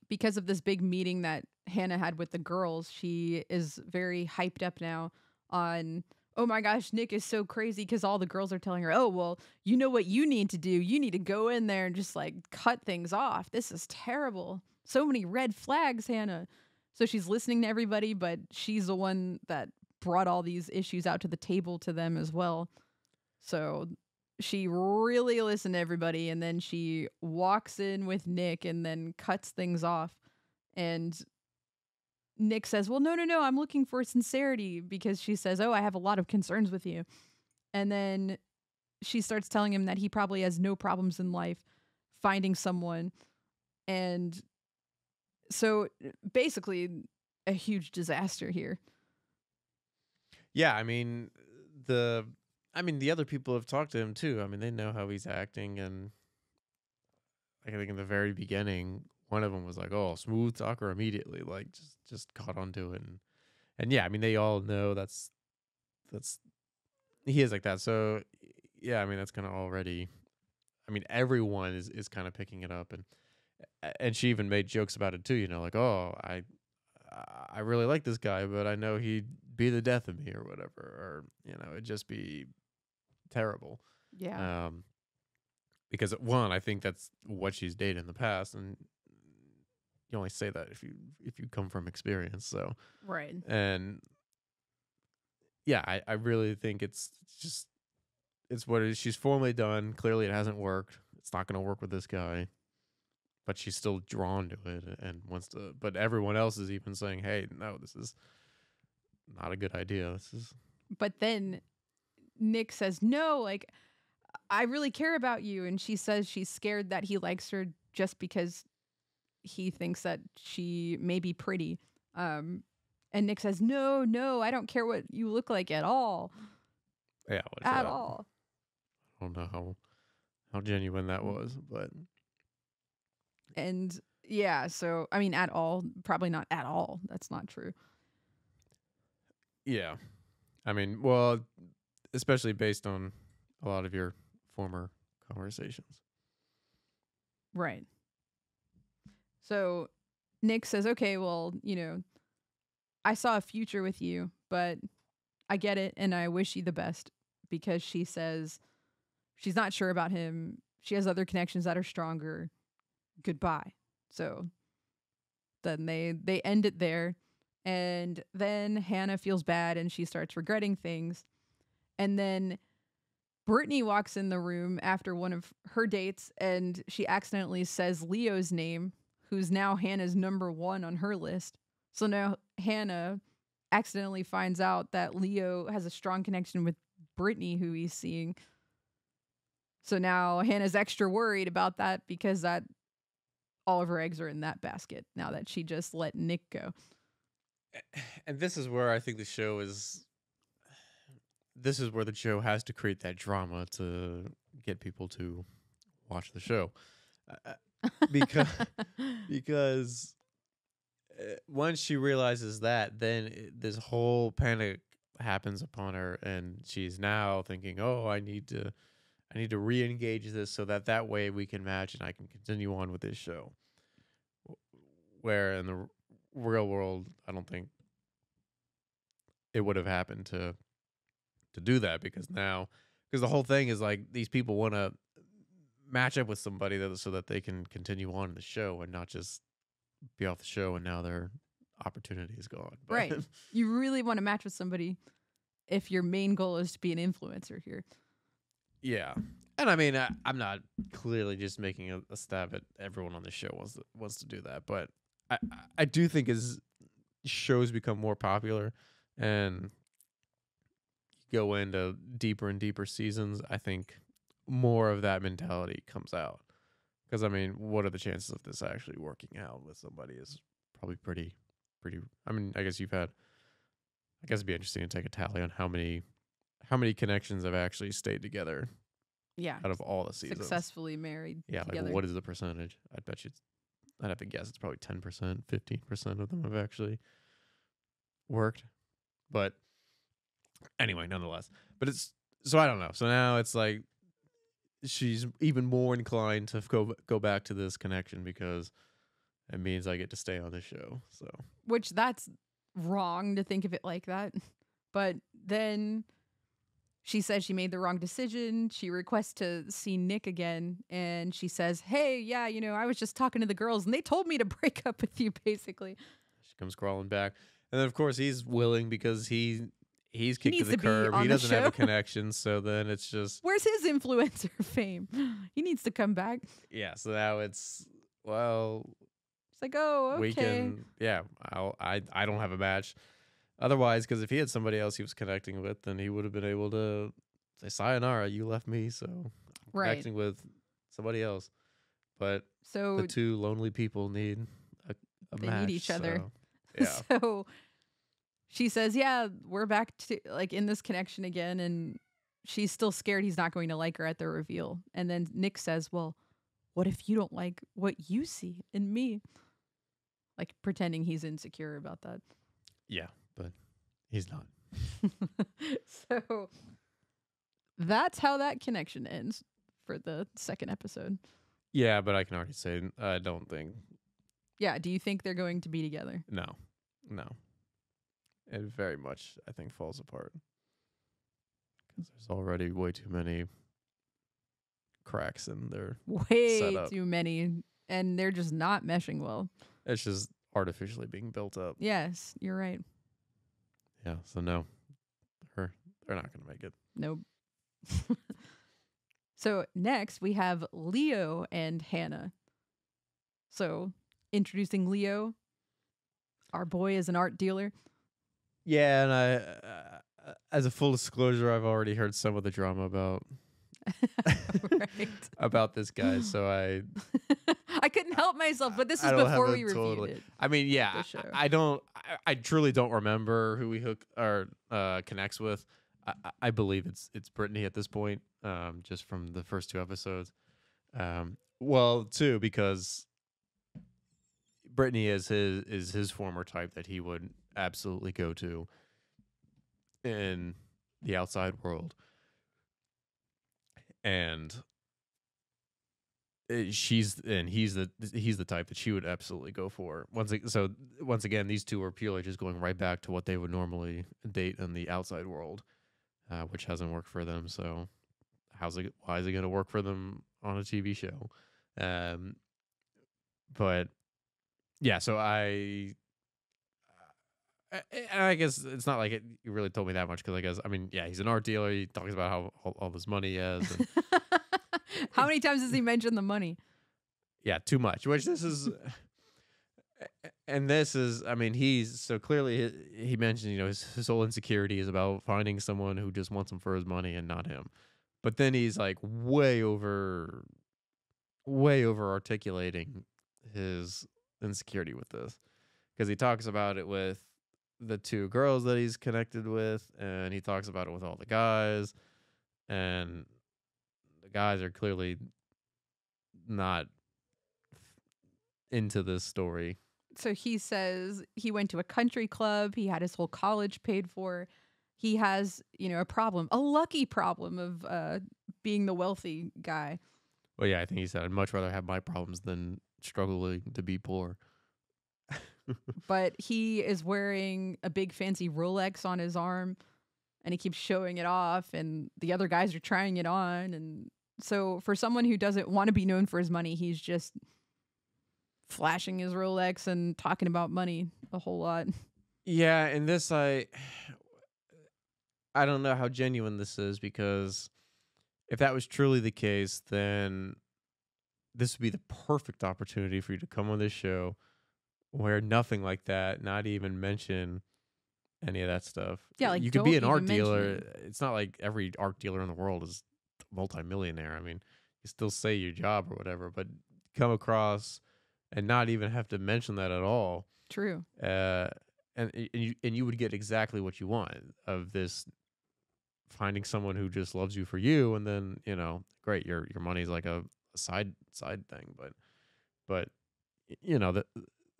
because of this big meeting that Hannah had with the girls, she is very hyped up now on, oh my gosh, Nick is so crazy, because all the girls are telling her, oh, well, you know what you need to do? You need to go in there and just like cut things off. This is terrible. So many red flags, Hannah. So she's listening to everybody, but she's the one that brought all these issues out to the table to them as well. So she really listened to everybody, and then she walks in with Nick and then cuts things off. And Nick says, well, no, I'm looking for sincerity, because she says, oh, I have a lot of concerns with you. And then she starts telling him that he probably has no problems in life finding someone. And so basically a huge disaster here. Yeah, I mean, the other people have talked to him too. I mean, they know how he's acting, and I think in the very beginning, one of them was like, "Oh, smooth talker immediately, like just caught onto it." And yeah, I mean, they all know that's he is like that. So yeah, I mean, that's kind of already. I mean, everyone is kind of picking it up, and she even made jokes about it too. Like, "Oh, I really like this guy, but I know he'd be the death of me or whatever, or it'd just be terrible." Yeah. Because one, I think that's what she's dated in the past, and you only say that if you come from experience. So right. And yeah, I really think it's what it is. She's formally done. Clearly, it hasn't worked. It's not going to work with this guy, but she's still drawn to it and wants to. But everyone else is even saying, "Hey, no, this is not a good idea. This is But then Nick says, no, like, I really care about you. And she says she's scared that he likes her just because he thinks that she may be pretty. And Nick says, no, I don't care what you look like at all. Yeah, At all. I don't know how genuine that was, but. And yeah, so, I mean, at all, probably not at all. That's not true. Yeah. I mean, well, especially based on a lot of your former conversations. Right. So Nick says, okay, well, I saw a future with you, but I get it and I wish you the best, because she says she's not sure about him. She has other connections that are stronger. Goodbye. So then they end it there. And then Hannah feels bad and she starts regretting things. And then Brittany walks in the room after one of her dates and she accidentally says Leo's name, who's now Hannah's number 1 on her list. So now Hannah accidentally finds out that Leo has a strong connection with Brittany, who he's seeing. So now Hannah's extra worried about that, because that all of her eggs are in that basket now that she just let Nick go. And this is where I think this is where the show has to create that drama to get people to watch the show. Because once she realizes that, then this whole panic happens upon her, and she's now thinking, "Oh, I need to re-engage this so that way we can match and I can continue on with this show." Where in the real world, I don't think it would have happened to do that, because the whole thing is like these people want to match up with somebody so that they can continue on in the show and not just be off the show and now their opportunity is gone. But right. You really want to match with somebody if your main goal is to be an influencer here. Yeah. And I mean, I'm not clearly just making a stab at everyone on the show wants to do that, but I do think as shows become more popular and go into deeper and deeper seasons, I think more of that mentality comes out. Because I mean, what are the chances of this actually working out with somebody is probably pretty. I mean, I guess it'd be interesting to take a tally on how many connections have actually stayed together. Yeah. Out of all the seasons. Successfully married. Yeah. Together. Like, what is the percentage? I'd have to guess it's probably 10%, 15% of them have actually worked. But anyway, nonetheless. But so I don't know. So now it's like she's even more inclined to go back to this connection because it means I get to stay on the show. So, which that's wrong to think of it like that. But then she says she made the wrong decision. She requests to see Nick again. And she says, hey, yeah, I was just talking to the girls and they told me to break up with you, basically. She comes crawling back. And then, of course, he's willing because he's kicked to the curb. He doesn't have a connection. So then it's just... Where's his influencer fame? He needs to come back. Yeah, so now it's, well... It's like, oh, okay. We can... Yeah, I don't have a match. Otherwise, because if he had somebody else he was connecting with, then he would have been able to say, sayonara, you left me, so I'm connecting with somebody else. But the two lonely people need a match. They need each other. Yeah. So she says, yeah, we're back to in this connection again. And she's still scared he's not going to like her at the reveal. And then Nick says, well, what if you don't like what you see in me? Like pretending he's insecure about that. Yeah, but he's not. So that's how that connection ends for the second episode. Yeah, but I can already say I don't think. Yeah, do you think they're going to be together? No. It very much, I think, falls apart. Because there's already way too many cracks in their setup. Too many. And they're just not meshing well. It's just artificially being built up. Yes, you're right. Yeah, so no. They're not going to make it. Nope. So next we have Leo and Hannah. So introducing Leo. Our boy is an art dealer. Yeah, and as a full disclosure, I've already heard some of the drama about Right. about this guy, so I couldn't help myself, but this I is don't have before a we reviewed totally. it. I mean, yeah, The show. I don't. I truly don't remember who he hook or connects with. I believe it's Brittany at this point, just from the first 2 episodes. Well, too, because Brittany is his former type that he would absolutely go to in the outside world, and he's the type that she would absolutely go for. Once again, these two are purely just going right back to what they would normally date in the outside world, which hasn't worked for them. So why is it going to work for them on a TV show? But yeah, so I guess it's not like you really told me that much, because I guess, I mean, yeah, he's an art dealer. He talks about how all this money he has. And How many times does he mention the money? yeah, too much. Which this is, and this is, I mean, he's so clearly he mentioned, his whole insecurity is about finding someone who just wants him for his money and not him. But then he's like way over articulating his insecurity with this, because he talks about it with the 2 girls that he's connected with, and he talks about it with all the guys, and the guys are clearly not into this story. So he says he went to a country club. He had his whole college paid for. He has, a problem, a lucky problem of being the wealthy guy. Well, yeah, I think he said, I'd much rather have my problems than struggling to be poor. But he is wearing a big fancy Rolex on his arm, and he keeps showing it off, and the other guys are trying it on. And so for someone who doesn't want to be known for his money, he's just flashing his Rolex and talking about money a whole lot. Yeah, and this I don't know how genuine this is, because if that was truly the case, then this would be the perfect opportunity for you to come on this show, wear nothing like that, not even mention any of that stuff. Yeah, like, you could be an don't art even mention dealer. it. It's not like every art dealer in the world is multimillionaire. I mean, you still say your job or whatever, but come across and not even have to mention that at all. True. And you would get exactly what you want of this, finding someone who just loves you for you, and then great, your money's like a side thing, but that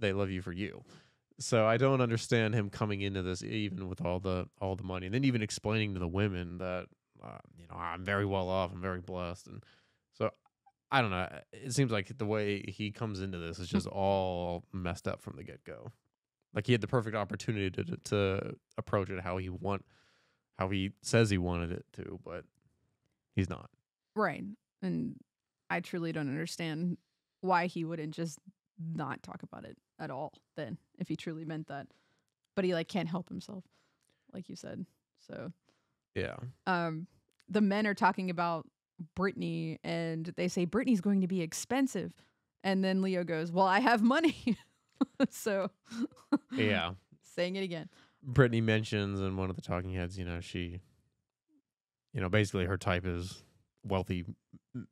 they love you for you. So I don't understand him coming into this even with all the money, and then even explaining to the women that I'm very well off, I'm very blessed, and so I don't know. It seems like the way he comes into this is just all messed up from the get go. Like he had the perfect opportunity to approach it how he says he wanted it to, but he's not. Right. And I truly don't understand why he wouldn't just not talk about it at all then, if he truly meant that. But he can't help himself, like you said. So Yeah. the men are talking about Brittany, and they say Brittany's going to be expensive. And then Leo goes, well, I have money. So Yeah. saying it again. Brittany mentions in one of the talking heads, she, basically her type is wealthy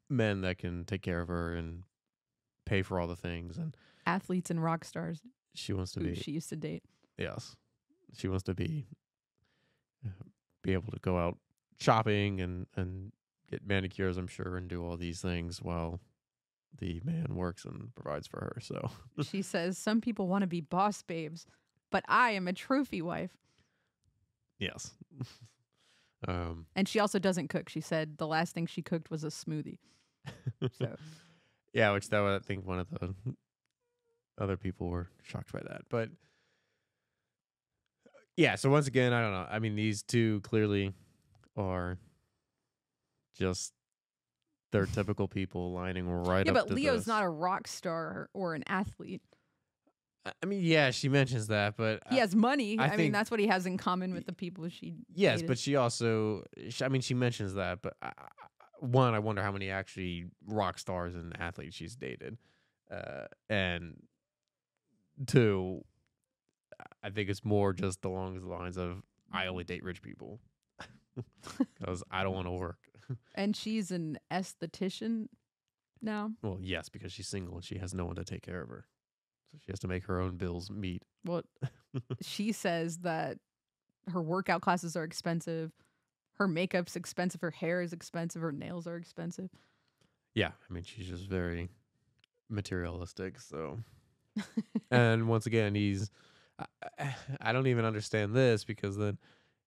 men that can take care of her and pay for all the things, and Athletes and rock stars. she wants to Who be. she used to date. Yes, she wants to be able to go out shopping and get manicures, I'm sure, and do all these things while the man works and provides for her. So She says some people want to be boss babes, but I am a trophy wife. yes. And she also doesn't cook. She said the last thing she cooked was a smoothie. So Yeah, which I think one of the other people were shocked by that. But yeah, so once again, I don't know. I mean, these two clearly are just they're typical people lining right yeah, up but to Leo's this. not a rock star or an athlete. I mean, yeah, she mentions that, but He has money. I I mean, think- that's what he has in common with the people she yes, dated. but she also, she mentions that, but one, I wonder how many actually rock stars and athletes she's dated, and two, I think it's more just along the lines of I only date rich people because I don't want to work. And she's an esthetician now. Well, yes, because she's single and she has no one to take care of her. So she has to make her own bills meet. Well, she says that her workout classes are expensive. Her makeup's expensive. Her hair is expensive. Her nails are expensive. Yeah, I mean, she's just very materialistic. So, and once again, I don't even understand this because then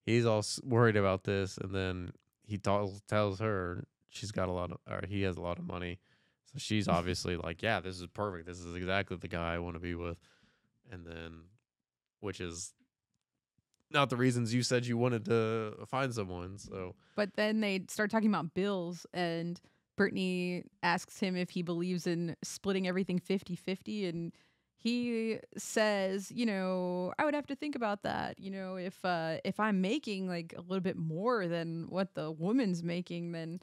he's all worried about this, and then he tells her she's got or he has a lot of money. So she's obviously like, yeah, this is perfect. This is exactly the guy I want to be with. And then, which is not the reasons you said you wanted to find someone. So, but then they start talking about bills, and Brittany asks him if he believes in splitting everything 50-50. And he says, I would have to think about that. If I'm making like a little bit more than what the woman's making, then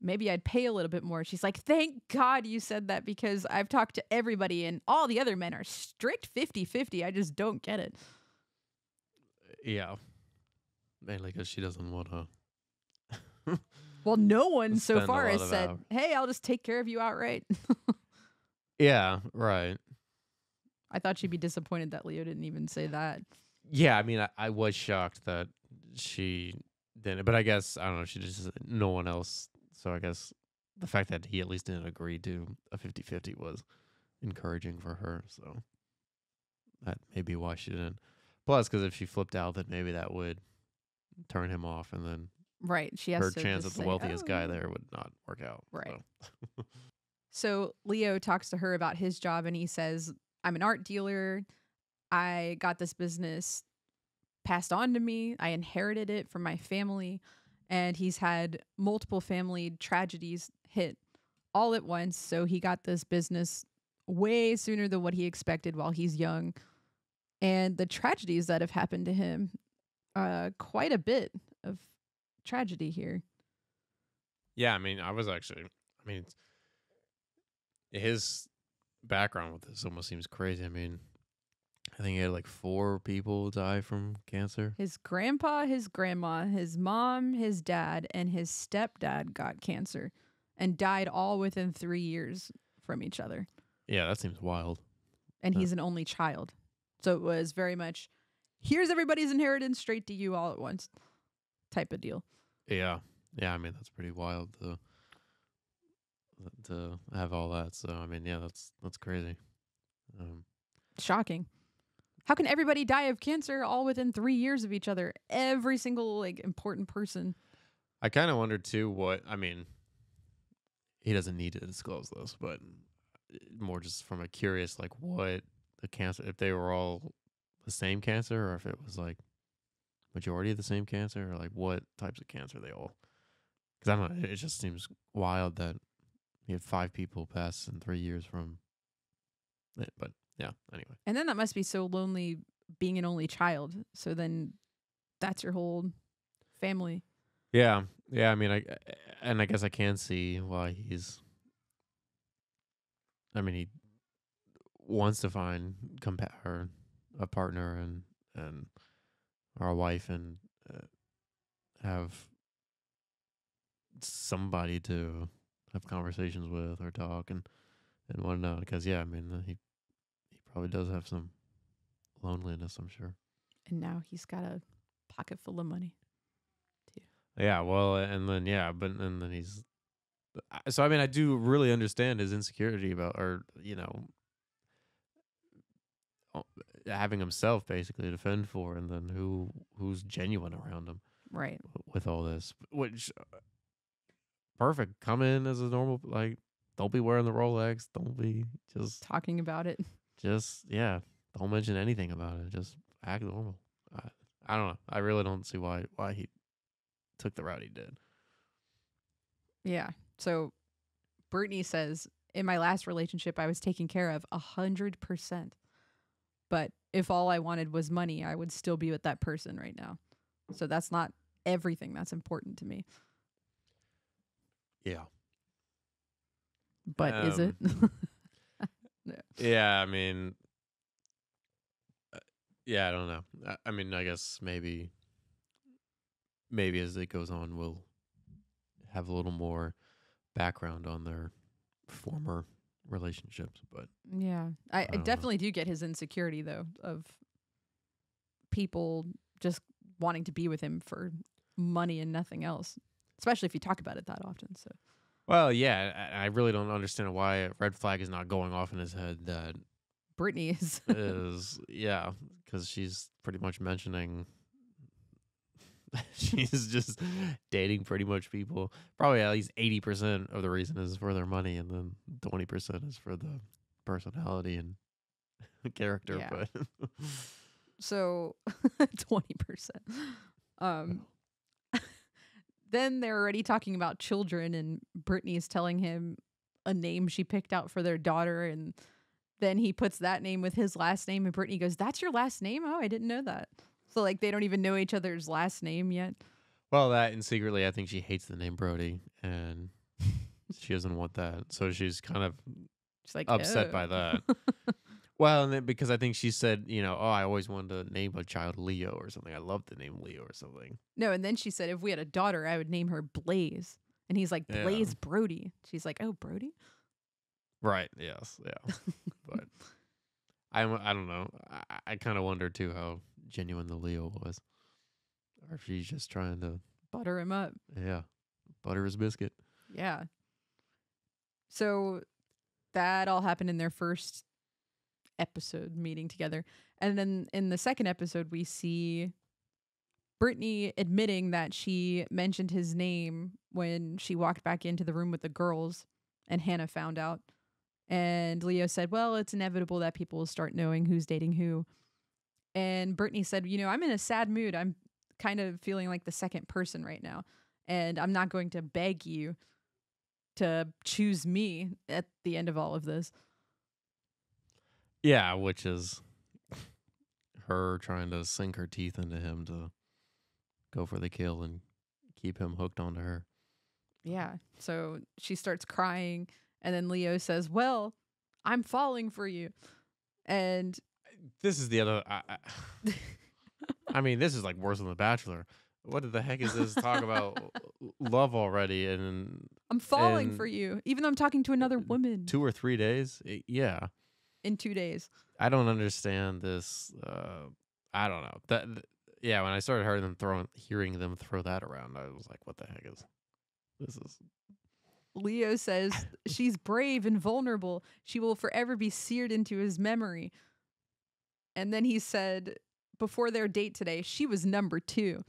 maybe I'd pay a little bit more. She's like, thank God you said that, because I've talked to everybody and all the other men are strict 50-50. I just don't get it. Yeah. Mainly because she doesn't want to. Well, no one so far has said, hey, I'll just take care of you outright. Yeah, right. I thought she'd be disappointed that Leo didn't even say that. Yeah, I mean, I was shocked that she didn't. But I guess, I don't know, she just, no one else. So I guess the fact that he at least didn't agree to a 50-50 was encouraging for her. So that may be why she didn't. Plus, because if she flipped out, then maybe that would turn him off. And then right, she has her to chance at the say, wealthiest guy there would not work out. Right. So. So Leo talks to her about his job, and he says, I'm an art dealer. I got this business passed on to me. I inherited it from my family. And he's had multiple family tragedies hit all at once. So he got this business way sooner than what he expected while he's young. And the tragedies that have happened to him, quite a bit of tragedy here. Yeah, I mean, his background with this almost seems crazy. I mean, I think he had like 4 people die from cancer. His grandpa, his grandma, his mom, his dad, and his stepdad got cancer and died all within 3 years from each other. Yeah, that seems wild. And he's an only child. So it was very much, here's everybody's inheritance straight to you all at once type of deal. Yeah. Yeah, I mean, that's pretty wild to have all that. So, I mean, yeah, that's crazy. Shocking. How can everybody die of cancer all within 3 years of each other? Every single important person. I kind of wonder too he doesn't need to disclose this, but more just from a curious, like what the cancer, if they were all the same cancer or if it was like majority of the same cancer or like what types of cancer they all, because I don't know, it just seems wild that he had 5 people pass in 3 years from it, but yeah, anyway. And then that must be so lonely being an only child. So then that's your whole family. Yeah. Yeah. I mean, I guess I can see why he wants to find a partner and or a wife and have somebody to have conversations with or talk and whatnot. Because yeah, I mean, he probably does have some loneliness, I'm sure. And now he's got a pocket full of money, too. Yeah, well, and then he's. So I mean, I do really understand his insecurity about, or having himself basically to fend for, and then who's genuine around him, right? With all this, which perfect. Come in as a normal, like, don't be wearing the Rolex. Don't be just talking about it. Just, yeah, don't mention anything about it. Just act normal. I don't know. I really don't see why he took the route he did. Yeah. So Brittany says, in my last relationship, I was taken care of 100%. But if all I wanted was money, I would still be with that person right now. So that's not everything that's important to me. Yeah. But is it? No. Yeah, I mean, yeah, I don't know. I mean, I guess maybe maybe as it goes on, we'll have a little more background on their former relationships. But Yeah. I don't know. definitely do get his insecurity, though, of people just wanting to be with him for money and nothing else, especially if you talk about it that often. So, Well, yeah, I really don't understand why a red flag is not going off in his head. That Brittany is. is, yeah, because she's pretty much mentioning she's just dating pretty much people. Probably at least 80% of the reason is for their money, and then 20% is for the personality and character. Yeah. But So 20%. Then they're already talking about children, and Brittany's telling him a name she picked out for their daughter, and then he puts that name with his last name, and Brittany goes, "That's your last name? Oh, I didn't know that." So like they don't even know each other's last name yet. well, that and secretly, I think she hates the name Brody, and she doesn't want that. So she's kind of She's like, upset "Oh." by that. Well, and then because I think she said, oh, I always wanted to name a child Leo or something. I love the name Leo or something. No, and then she said, if we had a daughter, I would name her Blaze. And he's like, Yeah. Blaze Brody. She's like, oh, Brody? Right. Yes. Yeah. But I don't know. I kind of wonder too how genuine the Leo was, or if she's just trying to Butter him up. butter his biscuit. Yeah. So that all happened in their first episode meeting together. And then in the second episode, we see Brittany admitting that she mentioned his name when she walked back into the room with the girls and Hannah found out. And Leo said, well, it's inevitable that people will start knowing who's dating who. And Brittany said, I'm in a sad mood. I'm kind of feeling like the second person right now. And I'm not going to beg you to choose me at the end of all of this. Yeah, which is her trying to sink her teeth into him to go for the kill and keep him hooked onto her. Yeah. So she starts crying, and then Leo says, well, I'm falling for you. And this is the other... I mean, this is like worse than The Bachelor. What the heck is this talk about love already? And I'm falling for you, even though I'm talking to another woman. 2 or 3 days? Yeah. In 2 days. I don't understand this. I don't know. Yeah, when I started hearing them throw that around, I was like, what the heck is this? Is Leo says she's brave and vulnerable. She will forever be seared into his memory. And then he said, before their date today, she was number 2.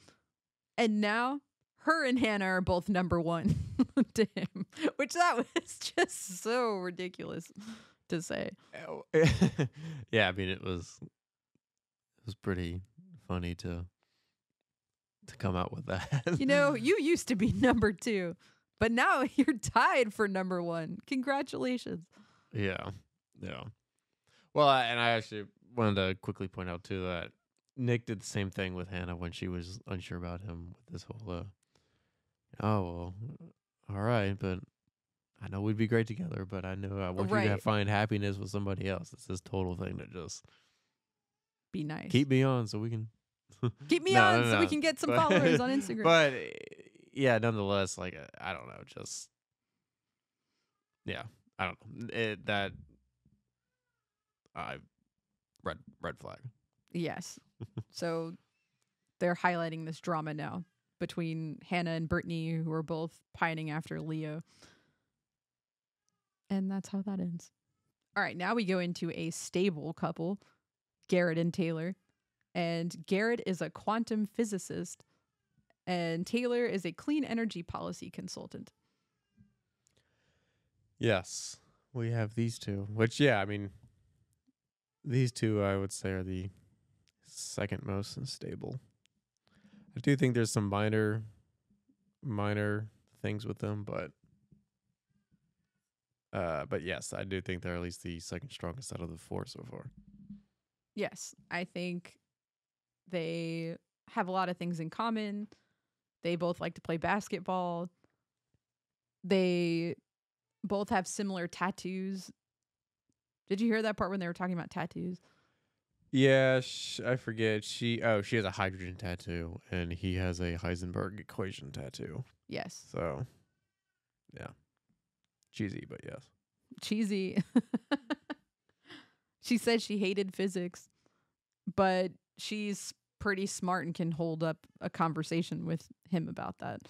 And now her and Hannah are both number 1 to him, which that was just so ridiculous to say. Yeah, I mean, it was pretty funny to come out with that. You used to be number 2, but now you're tied for number 1. Congratulations. Yeah. Well, and I actually wanted to quickly point out too that Nick did the same thing with Hannah when she was unsure about him with this whole, oh, well, all right, but I know we'd be great together, but I know I want you to find happiness with somebody else. It's this total thing to just be nice. Keep me on so we can keep me on so we can get some followers on Instagram. But yeah, nonetheless, like I don't know, just yeah, I don't know. That red flag. Yes. So they're highlighting this drama now between Hannah and Brittany, who are both pining after Leo. And that's how that ends. All right, now we go into a stable couple, Garrett and Taylor. And Garrett is a quantum physicist, and Taylor is a clean energy policy consultant. Yes, we have these two, which, yeah, I mean, these two, I would say, are the second most stable. I do think there's some minor things with them, but yes, I do think they're at least the second strongest out of the 4 so far. Yes, I think they have a lot of things in common. They both like to play basketball. They both have similar tattoos. Did you hear that part when they were talking about tattoos? Yeah, I forget. She has a hydrogen tattoo, and he has a Heisenberg equation tattoo. Yes. So, yeah, cheesy, but yes. Cheesy. She said she hated physics, but she's pretty smart and can hold up a conversation with him about that,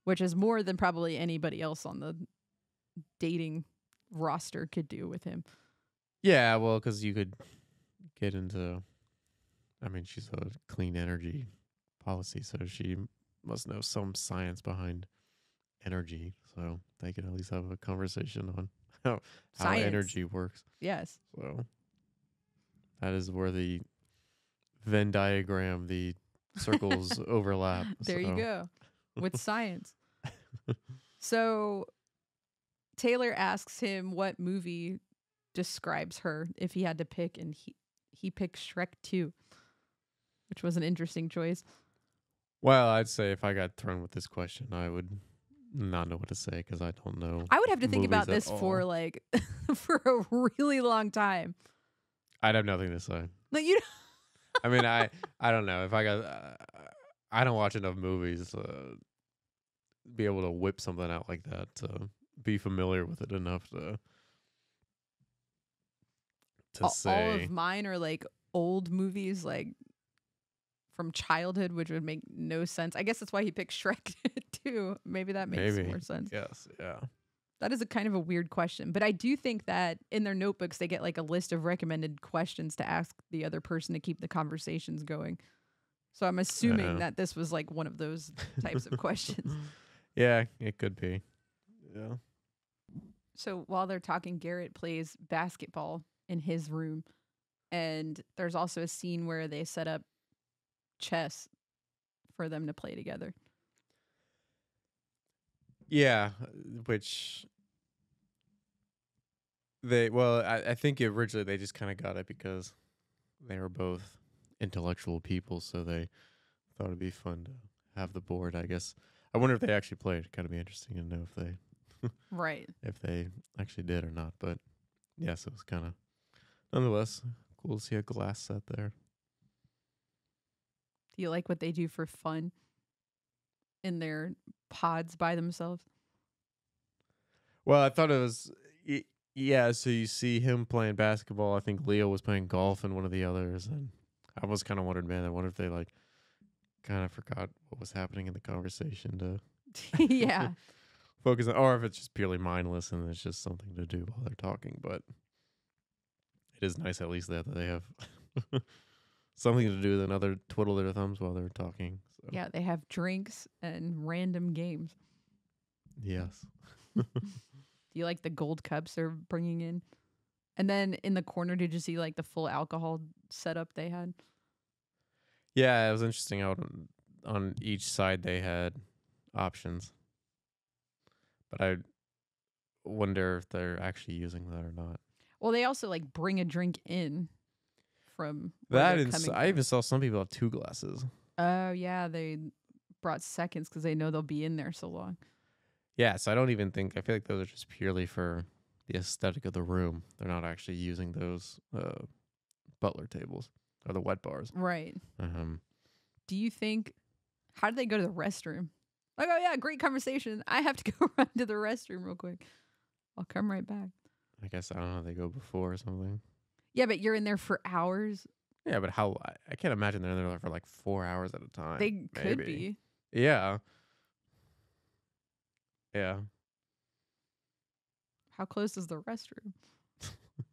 which is more than probably anybody else on the dating roster could do with him. Yeah, well, because you could get into. I mean, she's a clean energy policy, so she must know some science behind energy. So they can at least have a conversation on how Science. energy works. Yes. So that is where the Venn diagram, the circles overlap. There you go. With science. So Taylor asks him what movie describes her if he had to pick, and he picked Shrek 2, which was an interesting choice. Well, I'd say if I got thrown with this question, I would not know what to say because I don't know. I would have to think movies about at this all. for like for a really long time. I'd have nothing to say. Like you. I mean, I don't know if I got. I don't watch enough movies to be able to whip something out like that, to be familiar with it enough to say. All of mine are like old movies, like from childhood, which would make no sense. I guess that's why he picked Shrek too. Maybe that makes more sense. Yes, yeah. That is a kind of a weird question, but I do think that in their notebooks they get like a list of recommended questions to ask the other person to keep the conversations going. So I'm assuming that this was like one of those types of questions. Yeah, it could be. Yeah. So while they're talking, Garrett plays basketball in his room, and there's also a scene where they set up chess for them to play together. Yeah, which I think originally they just kind of got it because they were both intellectual people, so they thought it'd be fun to have the board. I guess I wonder if they actually played. It'd kind of be interesting to know if they right, if they actually did or not. But yes, it was kind of nonetheless cool to see a glass set there. Do you like what they do for fun in their pods by themselves? Well, I thought it was, yeah, so you see him playing basketball. I think Leo was playing golf and one of the others. And I was kind of wondering, man, I wonder if they like kind of forgot what was happening in the conversation to yeah, focus on, or if it's just purely mindless and it's just something to do while they're talking. But it is nice at least that they have something to do than other twiddle their thumbs while they're talking. So. Yeah, they have drinks and random games. Yes. Do you like the gold cups they're bringing in? And then in the corner, did you see like the full alcohol setup they had? Yeah, it was interesting how on each side they had options. But I wonder if they're actually using that or not. Well, they also like bring a drink in from that. I even saw some people have 2 glasses. Oh yeah, they brought seconds because they know they'll be in there so long. Yeah, so I don't even think, I feel like those are just purely for the aesthetic of the room. They're not actually using those butler tables or the wet bars. Right. Do you think, how did they go to the restroom? Like, oh yeah, great conversation. I have to go run to the restroom real quick. I'll come right back. I guess, I don't know, they go before or something. Yeah, but you're in there for hours. Yeah, but I can't imagine they're in there for like 4 hours at a time. They could be. Yeah. Yeah. How close is the restroom?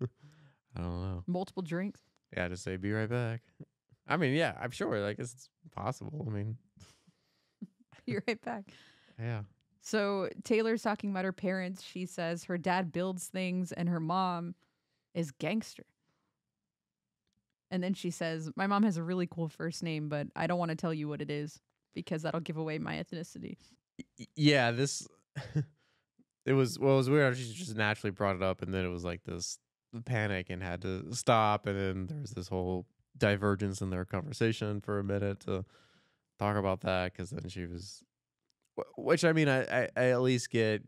I don't know. Multiple drinks? Yeah, just say, be right back. I mean, yeah, I'm sure. Like, it's possible. I mean, be right back. Yeah. So Taylor's talking about her parents. She says her dad builds things and her mom is gangster. And then she says, my mom has a really cool first name, but I don't want to tell you what it is because that'll give away my ethnicity. Yeah, this... it was weird. She just naturally brought it up, and then it was like this panic and had to stop, and then there was this whole divergence in their conversation for a minute to talk about that, because then she was... Which, I mean, I at least get...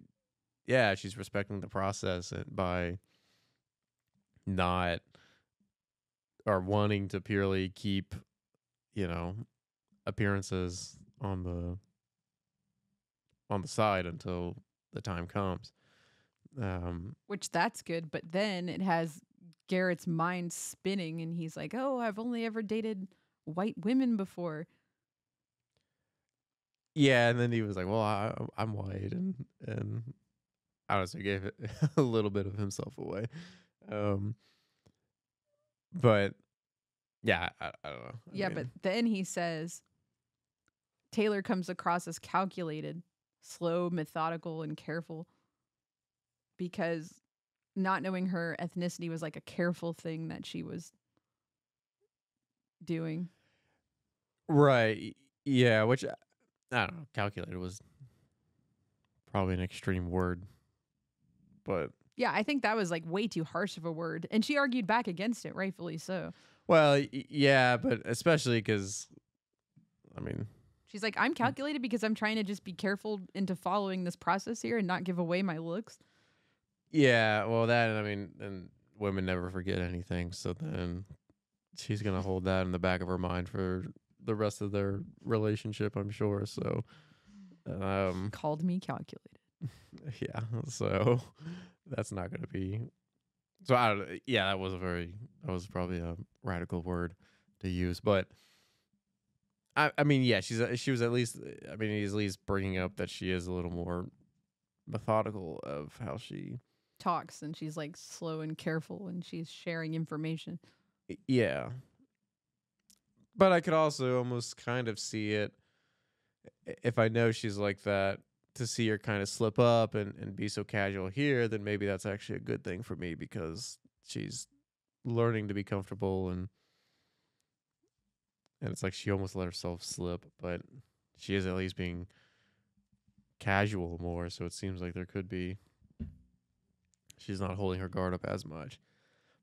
Yeah, she's respecting the process by not... are wanting to purely keep, appearances on the side until the time comes. Which that's good, but then it has Garrett's mind spinning and he's like, "Oh, I've only ever dated white women before." Yeah, and then he was like, "Well, I'm white," and honestly gave it a little bit of himself away. But yeah, I don't know. But then he says Taylor comes across as calculated, slow, methodical, and careful because not knowing her ethnicity was like a careful thing that she was doing. Right. Yeah, which I don't know. Calculated was probably an extreme word, but Yeah, I think that was like way too harsh of a word. And she argued back against it, rightfully so. well, yeah, but especially because, I mean, She's like, I'm calculated because I'm trying to just be careful into following this process here and not give away my looks. yeah, well, that, I mean, and women never forget anything. So then she's going to hold that in the back of her mind for the rest of their relationship, I'm sure. So, Called me calculated. yeah, so that's not going to be. So I don't. Yeah, that was probably a radical word to use, but I mean, yeah, she was at least. I mean, he's at least bringing up that she is a little more methodical of how she talks, and she's like slow and careful, and she's sharing information. Yeah, but I could also almost kind of see it if I know she's like that. To see her kind of slip up and be so casual here, then maybe that's actually a good thing for me because she's learning to be comfortable and it's like she almost let herself slip, but she is at least being casual more, so it seems like there could be she's not holding her guard up as much.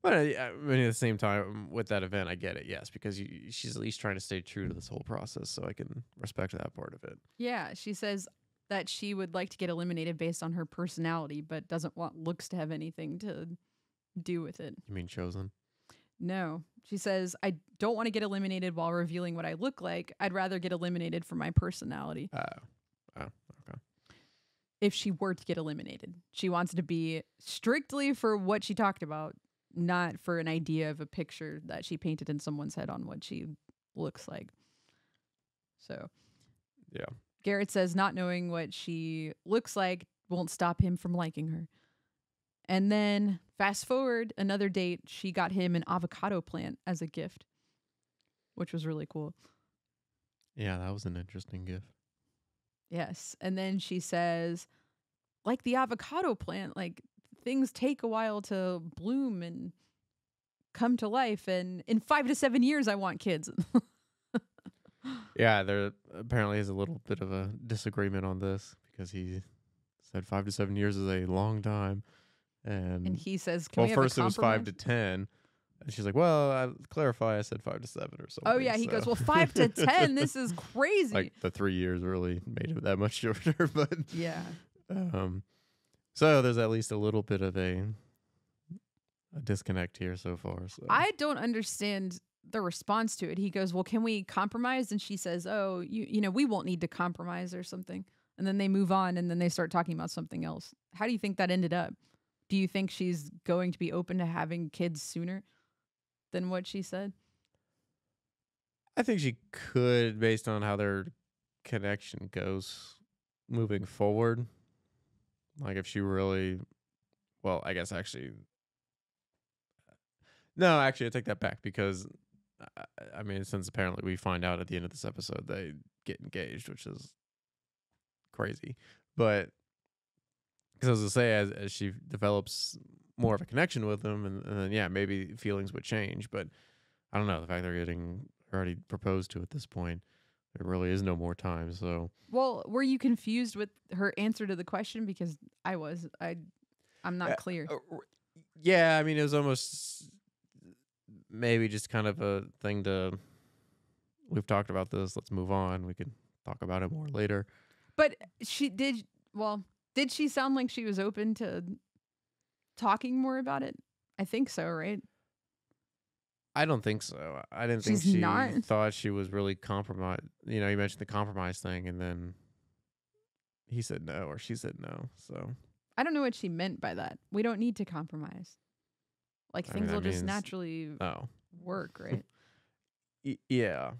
But I mean, at the same time, with that event, I get it, yes, because she's at least trying to stay true to this whole process, so I can respect that part of it. Yeah, she says that she would like to get eliminated based on her personality, but doesn't want looks to have anything to do with it. You mean chosen? No. She says, I don't want to get eliminated while revealing what I look like. I'd rather get eliminated for my personality. Okay. If she were to get eliminated, she wants it to be strictly for what she talked about, not for an idea of a picture that she painted in someone's head on what she looks like. So, yeah. Garrett says not knowing what she looks like won't stop him from liking her. And then fast forward another date, she got him an avocado plant as a gift, which was really cool. Yeah, that was an interesting gift. Yes. And then she says, like the avocado plant, like things take a while to bloom and come to life. And in 5 to 7 years, I want kids. Yeah, there apparently is a little bit of a disagreement on this because he said 5 to 7 years is a long time. And he says, can we have first a it was compromise? 5 to 10. And she's like, well, I clarify, I said 5 to 7 or something. Oh, yeah. He goes, well, 5 to 10, this is crazy. Like the 3 years really made it that much shorter. But yeah. So there's at least a little bit of a disconnect here so far. So I don't understand the response to it. He goes, well, can we compromise? And she says, oh, you know, we won't need to compromise or something. And then they move on and then they start talking about something else. How do you think that ended up? Do you think she's going to be open to having kids sooner than what she said? I think she could, based on how their connection goes moving forward. Like if she really, well, I guess actually, no, actually I take that back because I mean, since apparently we find out at the end of this episode they get engaged, which is crazy. But because I was going to say, as she develops more of a connection with him, and then, yeah, maybe feelings would change. But I don't know. The fact they're getting already proposed to at this point, there really is no more time. So, well, were you confused with her answer to the question? Because I was. I'm not clear. Yeah, I mean, it was almost maybe just kind of a thing to, we've talked about this, let's move on. We can talk about it more later. But did she sound like she was open to talking more about it? I think so, right? I don't think so. I didn't think She's she not? thought she was really compromised. You know, you mentioned the compromise thing, and then he said no, or she said no. So I don't know what she meant by that. We don't need to compromise. Like, I mean, things that will just means naturally oh, work, right? yeah.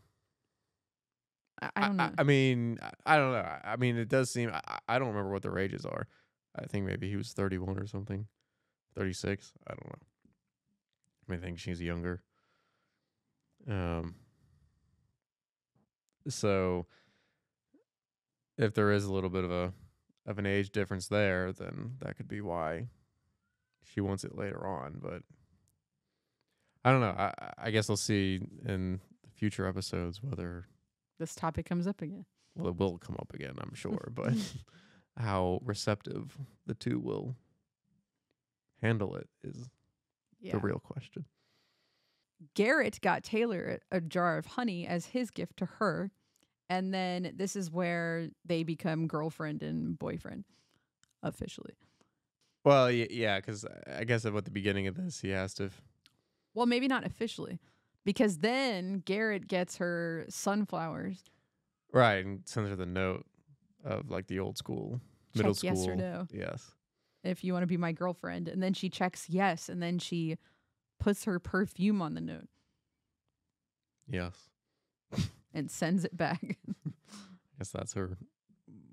I don't know. I mean, I don't know. I mean, it does seem. I don't remember what their ages are. I think maybe he was 31 or something, 36. I don't know. I think she's younger. So if there is a little bit of an age difference there, then that could be why she wants it later on. But I don't know. I guess I'll see in the future episodes whether This topic comes up again. well, it will come up again, I'm sure, but how receptive the two will handle it is the real question. Garrett got Taylor a jar of honey as his gift to her. And then this is where they become girlfriend and boyfriend officially. Well, yeah, because I guess at the beginning of this, he asked if. Well, maybe not officially, because then Garrett gets her sunflowers. Right, and sends her the note of like the old school, middle Check school. yes or no. Yes. If you want to be my girlfriend. And then she checks yes. And then she puts her perfume on the note. Yes. And sends it back. I guess that's her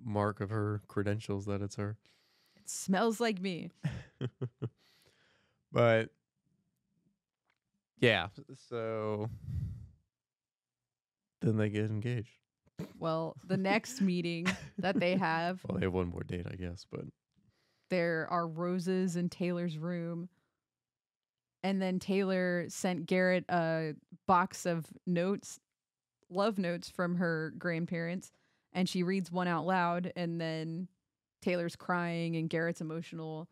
mark of her credentials that it's her. It smells like me. But yeah, so then they get engaged. Well, the next meeting that they have, Well, they have one more date, I guess, but there are roses in Taylor's room. And then Taylor sent Garrett a box of notes, love notes from her grandparents. And she reads one out loud. And then Taylor's crying and Garrett's emotional.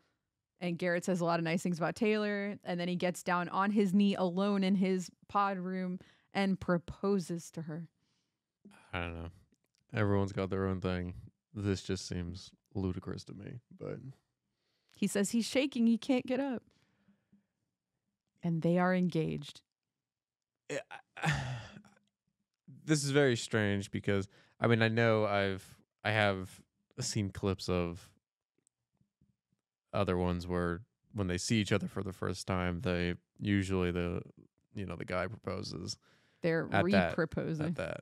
And Garrett says a lot of nice things about Taylor. And then he gets down on his knee alone in his pod room and proposes to her. I don't know. Everyone's got their own thing. This just seems ludicrous to me, but he says he's shaking. He can't get up. And they are engaged. This is very strange because I mean, I know I have seen clips of other ones where when they see each other for the first time, they usually the guy proposes. They're re-proposing. At that.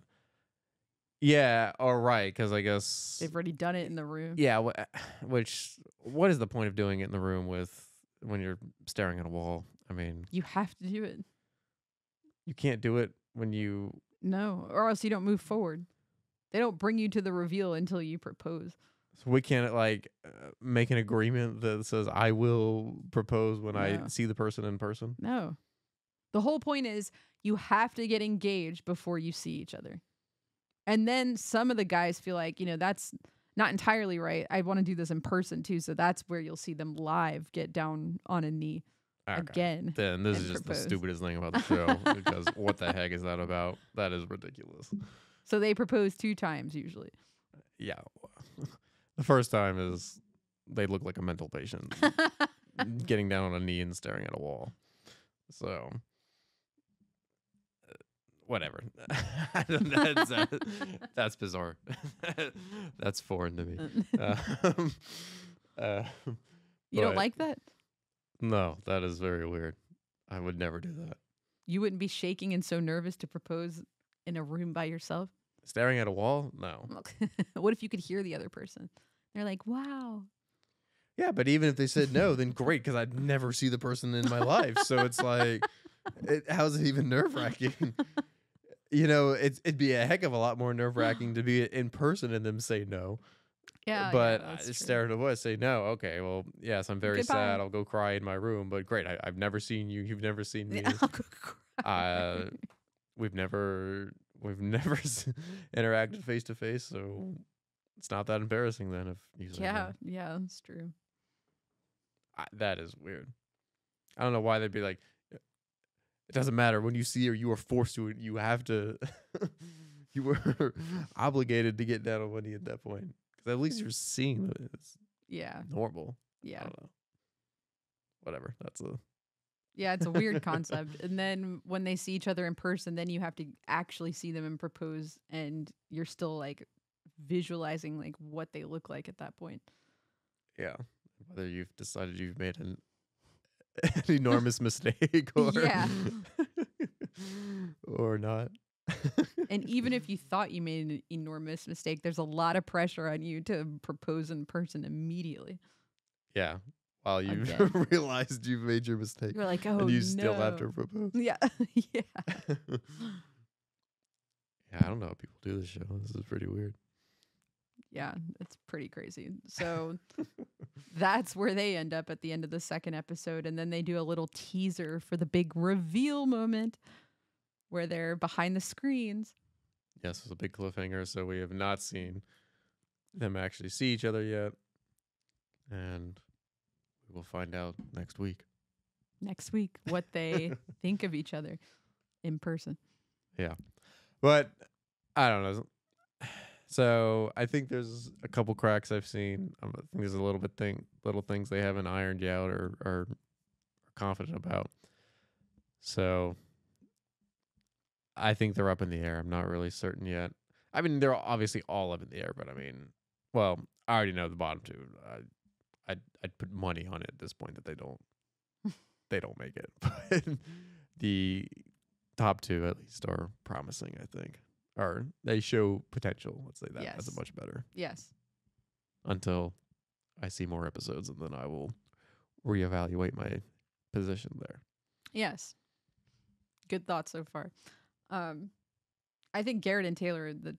Yeah, all right, because I guess they've already done it in the room. Yeah, what is the point of doing it in the room when you're staring at a wall? I mean, you have to do it. You can't do it when you no, or else you don't move forward. They don't bring you to the reveal until you propose. So we can't make an agreement that says I will propose when I see the person in person. No, the whole point is you have to get engaged before you see each other. And then some of the guys feel like, that's not entirely right. I want to do this in person too. So that's where you'll see them live get down on a knee again. Then this is just the stupidest thing about the show because what the heck is that about? That is ridiculous. So they propose 2 times usually. Yeah. The first time is they look like a mental patient getting down on a knee and staring at a wall. So whatever. That's bizarre. That's foreign to me. You don't like that? No, that is very weird. I would never do that. You wouldn't be shaking and so nervous to propose in a room by yourself? Staring at a wall? No. What if you could hear the other person? They're like, wow. Yeah, but even if they said no, then great, because I'd never see the person in my life. So it's like, how's it even nerve-wracking? It'd be a heck of a lot more nerve-wracking to be in person and them say no. Yeah, but I stare at a voice, say no. Okay, well, yes, I'm very Goodbye. sad. I'll go cry in my room. But great, I've never seen you. You've never seen me. I'll go cry. We've never interacted face to face, so it's not that embarrassing then. If you say no. Yeah, that's true. That is weird. I don't know why they'd be like, it doesn't matter when you see her. You are forced to. You have to. You were obligated to get down on one knee at that point. At least you're seeing it. It's normal. Yeah. I don't know. Whatever. Yeah, it's a weird concept. And then when they see each other in person, then you have to actually see them and propose, and you're still like visualizing like what they look like at that point. Yeah. Whether you've decided you've made an enormous mistake or Yeah. or not. And even if you thought you made an enormous mistake, there's a lot of pressure on you to propose in person immediately. Yeah. While you've Again. realized you've made your mistake. You're like, oh, and you no. still have to propose. Yeah. Yeah. Yeah, I don't know how people do this show. This is pretty weird. Yeah, it's pretty crazy. So that's where they end up at the end of the second episode. And then they do a little teaser for the big reveal moment where they're behind the screens. Yes, it's a big cliffhanger. So we have not seen them actually see each other yet. And we will find out next week. Next week, what they think of each other in person. Yeah. But I don't know. So I think there's a couple cracks I've seen. I think there's a little things they haven't ironed out or are confident about. So I think they're up in the air. I'm not really certain yet. I mean, they're obviously all up in the air, but I mean, well, I already know the bottom two. I'd put money on it at this point that they don't make it. But the top two at least are promising, I think. Or they show potential. Let's say that. Yes. That's much better. Yes. Until I see more episodes, and then I will reevaluate my position there. Yes. Good thoughts so far. I think Garrett and Taylor are the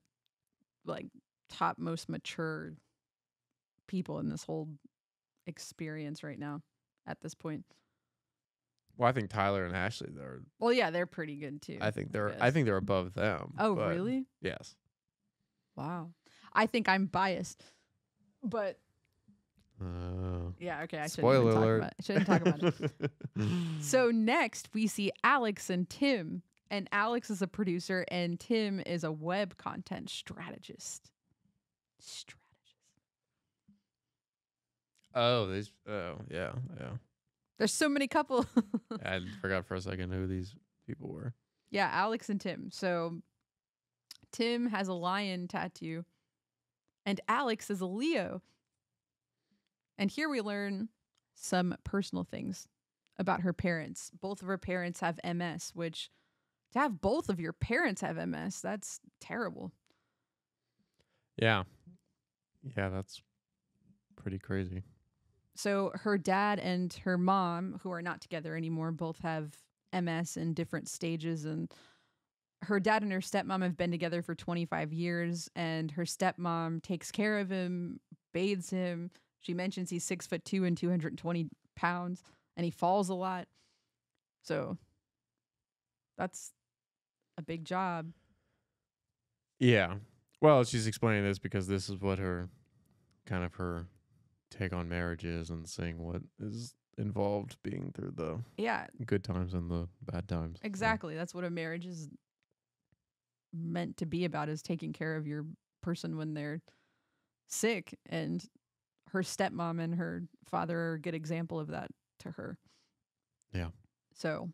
like top most mature people in this whole experience right now at this point. Well, I think Tyler and Ashley are. Well, yeah, they're pretty good too. I think they're. Yes. I think they're above them. Oh, but really? Yes. Wow. I think I'm biased, but Uh, yeah, okay. I spoiler alert. Shouldn't talk about it. So next we see Alex and Tim, and Alex is a producer, and Tim is a web content strategist. Oh, these. Oh, yeah, yeah. There's so many couple. I forgot for a second who these people were. Yeah, Alex and Tim. So Tim has a lion tattoo, and Alex is a Leo. And here we learn some personal things about her parents. Both of her parents have MS, which to have both of your parents have MS, that's terrible. Yeah. Yeah, that's pretty crazy. So her dad and her mom, who are not together anymore, both have MS in different stages. And her dad and her stepmom have been together for 25 years. And her stepmom takes care of him, bathes him. She mentions he's 6'2" and 220 pounds, and he falls a lot. So that's a big job. Yeah. Well, she's explaining this because this is what her take on marriage is, and seeing what is involved being through the good times and the bad times. Exactly. That's what a marriage is meant to be about, is taking care of your person when they're sick. And her stepmom and her father are a good example of that to her. Yeah. So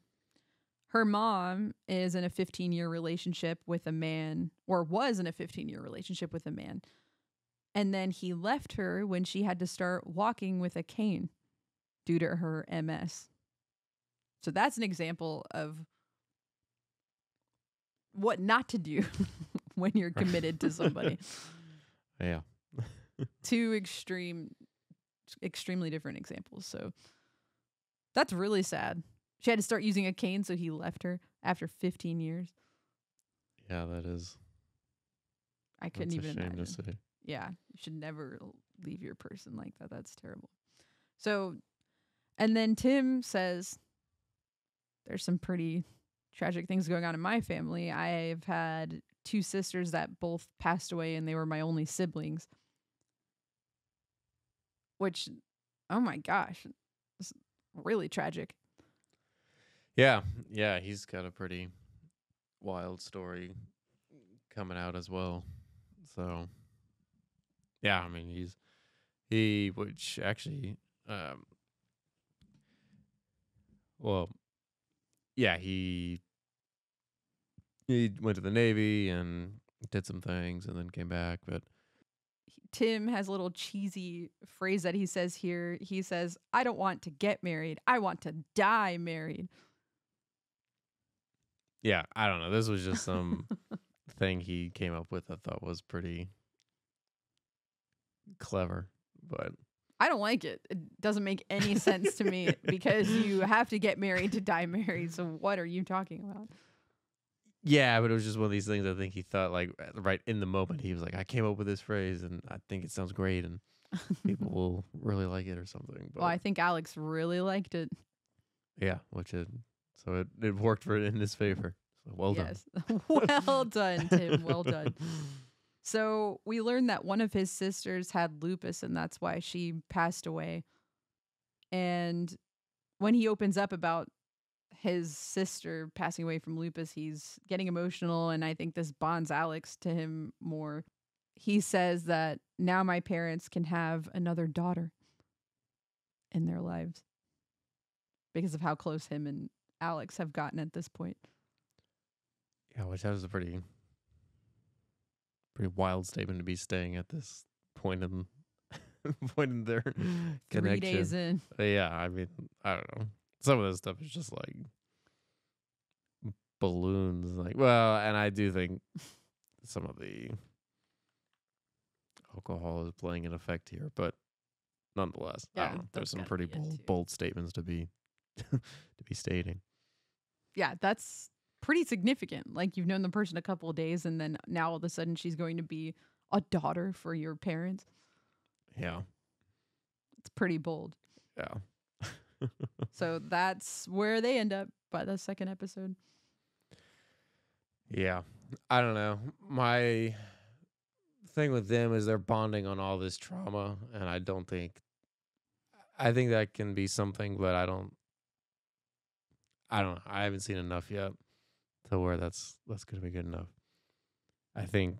her mom is in a 15-year relationship with a man, or was in a 15-year relationship with a man. And then he left her when she had to start walking with a cane due to her MS. So that's an example of what not to do when you're committed to somebody. Yeah. Two extremely different examples. So that's really sad. She had to start using a cane, so he left her after 15 years. Yeah, that is. I couldn't even imagine. To say. Yeah, you should never leave your person like that. That's terrible. So, and then Tim says, there's some pretty tragic things going on in my family. I've had two sisters that both passed away, and they were my only siblings. Which, oh my gosh, it's really tragic. Yeah, yeah, he's got a pretty wild story coming out as well. So, yeah, I mean, which actually, well, yeah, he went to the Navy and did some things and then came back. But Tim has a little cheesy phrase that he says here. He says, I don't want to get married. I want to die married. yeah, I don't know. This was just some thing he came up with I thought was pretty clever. But I don't like it. It doesn't make any sense to me because you have to get married to die married. So what are you talking about? yeah, but it was just one of these things I think he thought, like, right in the moment. He was like, I came up with this phrase, and I think it sounds great, and people will really like it or something. But Well, I think Alex really liked it. yeah, so it worked in his favor. So well done. Yes. Well done, Tim. Well done. So we learned that one of his sisters had lupus, and that's why she passed away. And when he opens up about his sister passing away from lupus, he's getting emotional, and I think this bonds Alex to him more. He says that now my parents can have another daughter in their lives because of how close him and Alex have gotten at this point. Yeah, which that was a pretty wild statement to be staying at this point in their 3 connection. days in. Yeah, I mean, I don't know. Some of this stuff is just like balloons. Like, well, and I do think some of the alcohol is playing an effect here, but nonetheless, I don't know. There's some pretty bold statements to be stating. Yeah, that's pretty significant. Like, you've known the person a couple of days, and then now all of a sudden she's going to be a daughter for your parents. Yeah. It's pretty bold. Yeah. So that's where they end up by the second episode. Yeah. I don't know. My thing with them is they're bonding on all this trauma, and I think that can be something, but I don't know. I haven't seen enough yet to where that's going to be good enough. I think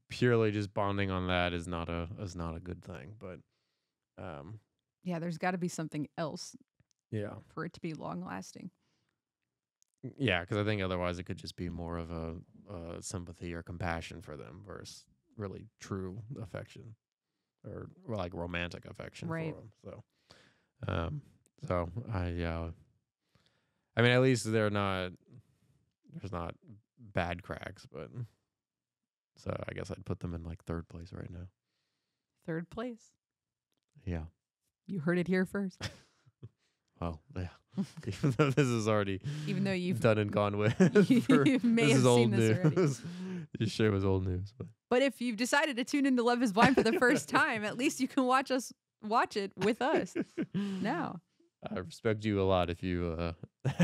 purely just bonding on that is not a good thing, but yeah, there's got to be something else. Yeah. For it to be long lasting. Yeah, because I think otherwise it could just be more of a sympathy or compassion for them versus really true affection or like romantic affection right. for them. So I mean, at least there's not bad cracks, but so I guess I'd put them in like third place right now. Third place. Yeah. You heard it here first. Oh, yeah. Even though this is already you've done and gone with. You may have seen this already. This show was old news. But if you've decided to tune into Love is Blind for the first time, at least you can watch it with us now. I respect you a lot if you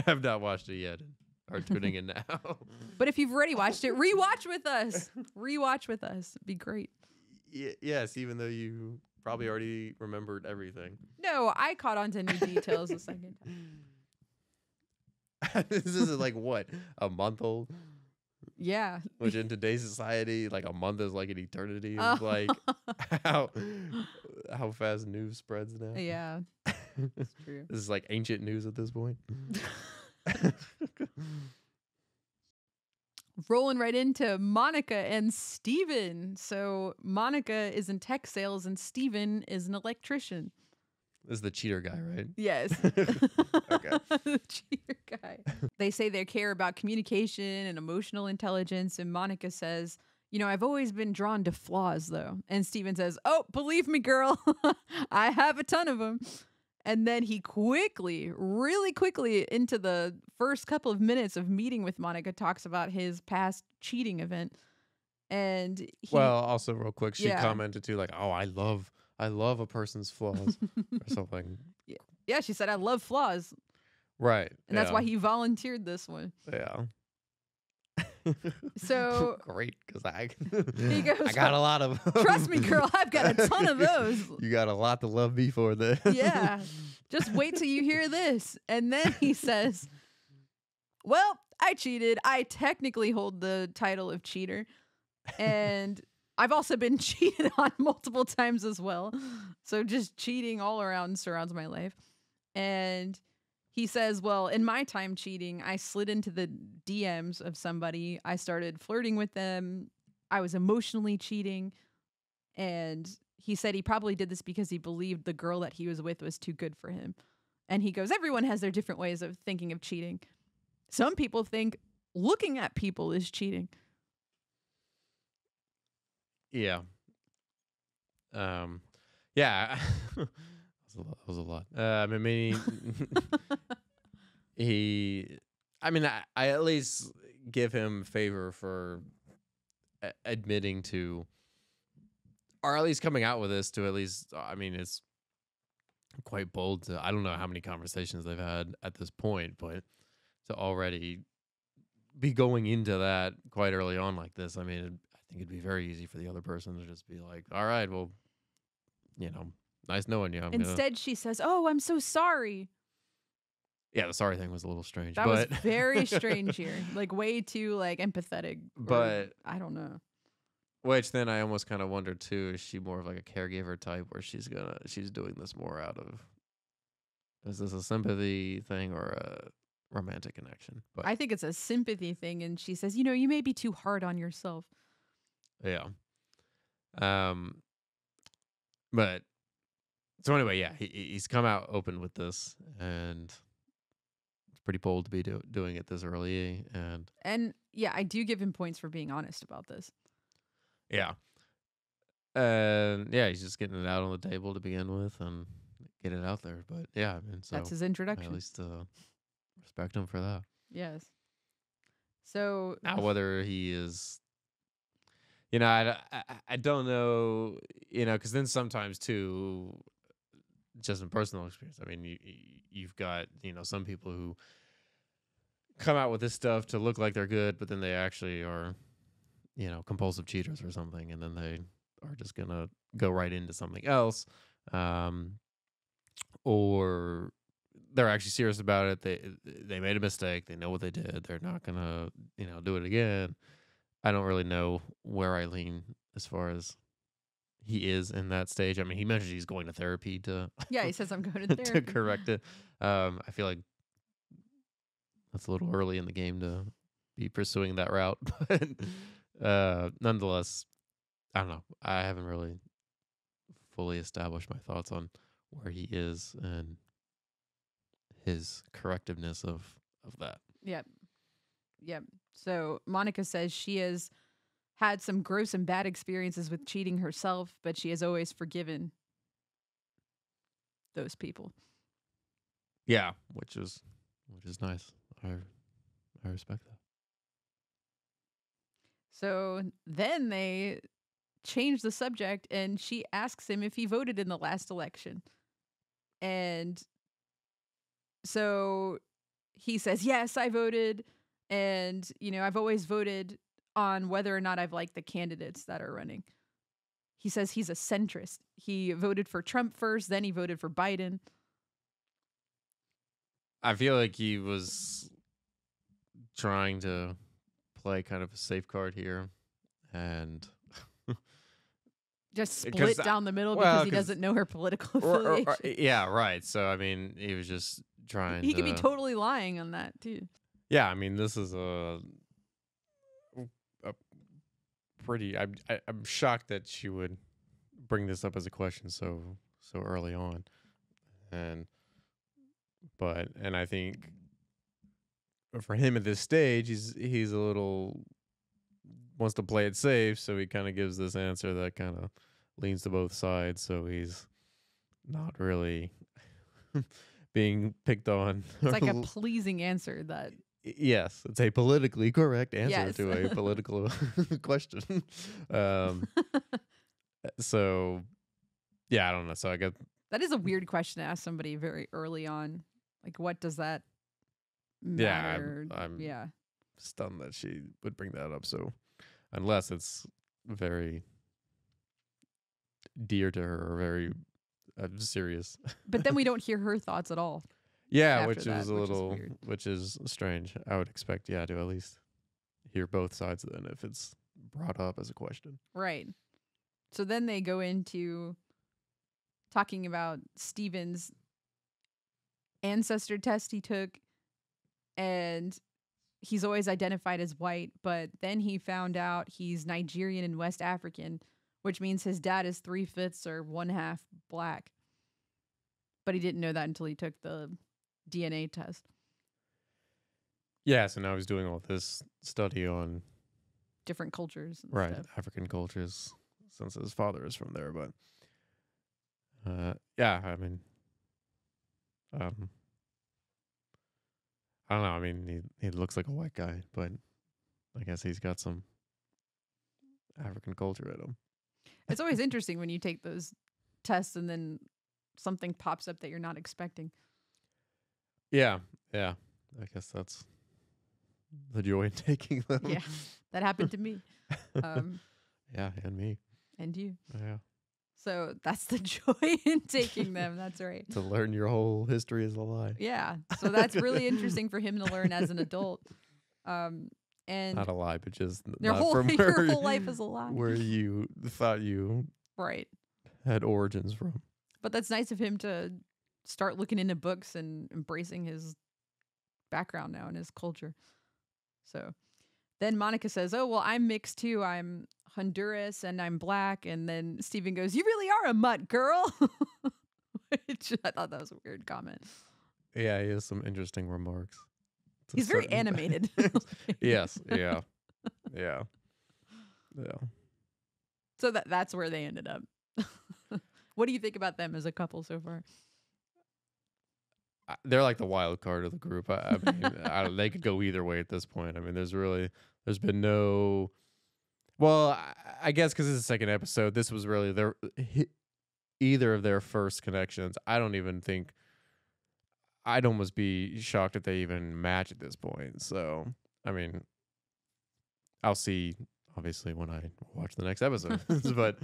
have not watched it yet and are tuning in now. But if you've already watched it, rewatch with us. Rewatch with us. It'd be great. Yes, even though you probably already remembered everything. No, I caught on to new details the second time. This is like what? A month old? Yeah. Which in today's society, like a month is like an eternity. It's like how fast news spreads now. Yeah. That's true. This is like ancient news at this point. Rolling right into Monica and Steven. So Monica is in tech sales and Steven is an electrician. This is the cheater guy, right? Yes. Okay. The cheater guy. They say they care about communication and emotional intelligence. And Monica says, I've always been drawn to flaws, though. And Steven says, oh, believe me, girl, I have a ton of them. And then he really quickly, into the first couple of minutes of meeting with Monica, talks about his past cheating event. And also real quick, she commented too, like, "Oh, I love a person's flaws," or something. Yeah, she said, "I love flaws." Right, and that's why he volunteered this one. Yeah. So great, because he goes, I got a lot of them. Trust me, girl, I've got a ton of those. You got a lot to love me for this. Yeah, just wait till you hear this. And then he says, well, I cheated. I technically hold the title of cheater, and I've also been cheated on multiple times as well. So just cheating all around surrounds my life. And He says, well, in my time cheating, I slid into the DMs of somebody. I started flirting with them. I was emotionally cheating. And he said he probably did this because he believed the girl that he was with was too good for him. And he goes, everyone has their different ways of thinking of cheating. Some people think looking at people is cheating. Yeah. Yeah. That was a lot. I mean, I at least give him favor for admitting to, or at least coming out with this to at least, I mean, it's quite bold to, I don't know how many conversations they've had at this point, but to already be going into that quite early on like this, I mean, I think it'd be very easy for the other person to just be like, all right, well, nice knowing you. Instead, she says, oh, I'm so sorry. Yeah, the sorry thing was a little strange. That was very strange here. Like, way too, empathetic. But I don't know. Which then I almost kind of wonder, too, is she more of like a caregiver type where she's doing this more out of, is this a sympathy thing or a romantic connection? But I think it's a sympathy thing. And she says, you may be too hard on yourself. Yeah. But so anyway, yeah, he's come out open with this, and it's pretty bold to be doing it this early. And yeah, I do give him points for being honest about this. Yeah. And yeah, he's just getting it out on the table to begin with and get it out there. But yeah, I mean, so that's his introduction. At least respect him for that. Yes. So now, whether he is, I don't know, because then sometimes too, just in personal experience, I mean, you've got some people who come out with this stuff to look like they're good, but then they actually are, compulsive cheaters or something, and then they are just gonna go right into something else, or they're actually serious about it. They made a mistake. They know what they did. They're not gonna do it again. I don't really know where I lean as far as he is in that stage. I mean, he mentioned he's going to therapy to. Yeah, he says I'm going to therapy to correct it. I feel like that's a little early in the game to be pursuing that route, but nonetheless, I don't know. I haven't really fully established my thoughts on where he is and his correctiveness of that. Yep. So Monica says she has had some gross and bad experiences with cheating herself, but she has always forgiven those people. Yeah, which is nice. I respect that. So then they change the subject, and she asks him if he voted in the last election. And so he says, yes, I voted. And, I've always voted on whether or not I've liked the candidates that are running. He says he's a centrist. He voted for Trump first, then he voted for Biden. I feel like he was trying to play kind of a safe card here and just split down the middle because he doesn't know her political affiliation. Yeah, right. So, I mean, he was just trying He could be totally lying on that, too. Yeah, I mean, this is a pretty. I'm shocked that she would bring this up as a question so early on, and I think for him at this stage, he's a little wants to play it safe, so he kind of gives this answer that kind of leans to both sides. So he's not really being picked on. It's like a pleasing answer that. Yes, it's a politically correct answer to a political question. So, yeah, I don't know. So I guess that is a weird question to ask somebody very early on. Like, what does that matter? Yeah, I'm stunned that she would bring that up. So, unless it's very dear to her or very serious. But then we don't hear her thoughts at all. Yeah, which is strange. I would expect, to at least hear both sides then if it's brought up as a question. Right. So then they go into talking about Steven's ancestor test he took, and he's always identified as white, but then he found out he's Nigerian and West African, which means his dad is 3/5 or 1/2 black. But he didn't know that until he took the DNA test. Yeah, so now he's doing all this study on Different cultures. And right stuff. African cultures, since his father is from there. But yeah, I mean, I don't know. I mean, he looks like a white guy, but I guess he's got some African culture in him. It's always interesting when you take those tests and then something pops up that you're not expecting. Yeah. I guess that's the joy in taking them. Yeah, that happened to me. Yeah, and me. And you. Yeah. So that's the joy in taking them. That's right. To learn your whole history is a lie. Yeah. So that's really interesting for him to learn as an adult. And not a lie, but just your not whole, from your whole life is a lie. Where you thought you right had origins from. But that's nice of him to start looking into books and embracing his background now and his culture. So then Monica says, oh, well, I'm mixed too. I'm Honduras and I'm black. And then Steven goes, you really are a mutt, girl. Which I thought that was a weird comment. Yeah, he has some interesting remarks. He's very animated. Yes. Yeah. So that's where they ended up. What do you think about them as a couple so far? They're like the wild card of the group. I mean, they could go either way at this point. I mean, there's been no. Well, I guess because it's the second episode, this was really either of their first connections. I don't even think. I'd almost be shocked if they even match at this point. So, I mean, I'll see obviously when I watch the next episode, but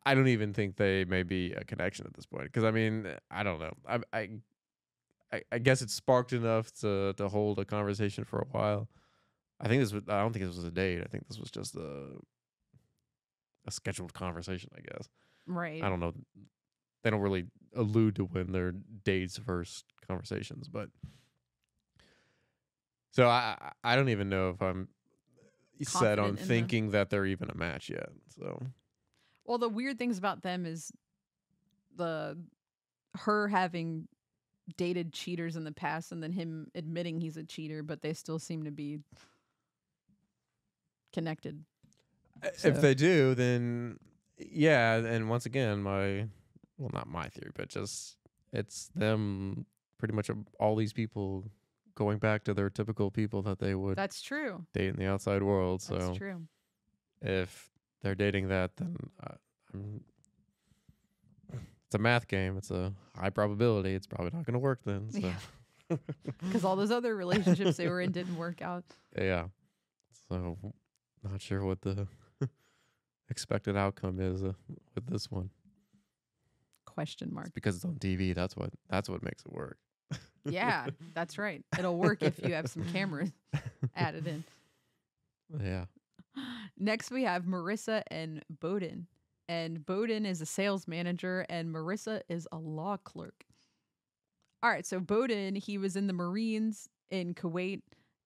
I don't even think they may be a connection at this point. Because I mean, I don't know. I guess it sparked enough to hold a conversation for a while. I don't think this was a date. I think this was just a scheduled conversation, I guess. Right. I don't know. They don't really allude to when they're dates versus conversations, but so I don't even know if I'm set on thinking that they're even a match yet. So, well, the weird things about them is her having dated cheaters in the past and then him admitting he's a cheater, but they still seem to be connected. So. If they do, then yeah. And once again, not my theory, but just it's them pretty much all these people going back to their typical people that they would. That's true. Date in the outside world. So that's true. If they're dating that, then it's a math game. It's a high probability. It's probably not going to work then. So. Because all those other relationships they were in didn't work out. Yeah. So not sure what the expected outcome is with this one. Question mark. It's because it's on TV. That's what makes it work. Yeah, that's right. It'll work if you have some cameras added in. Yeah. Next we have Marissa and Bowden. And Bowden is a sales manager and Marissa is a law clerk. All right, so Bowden, he was in the Marines in Kuwait,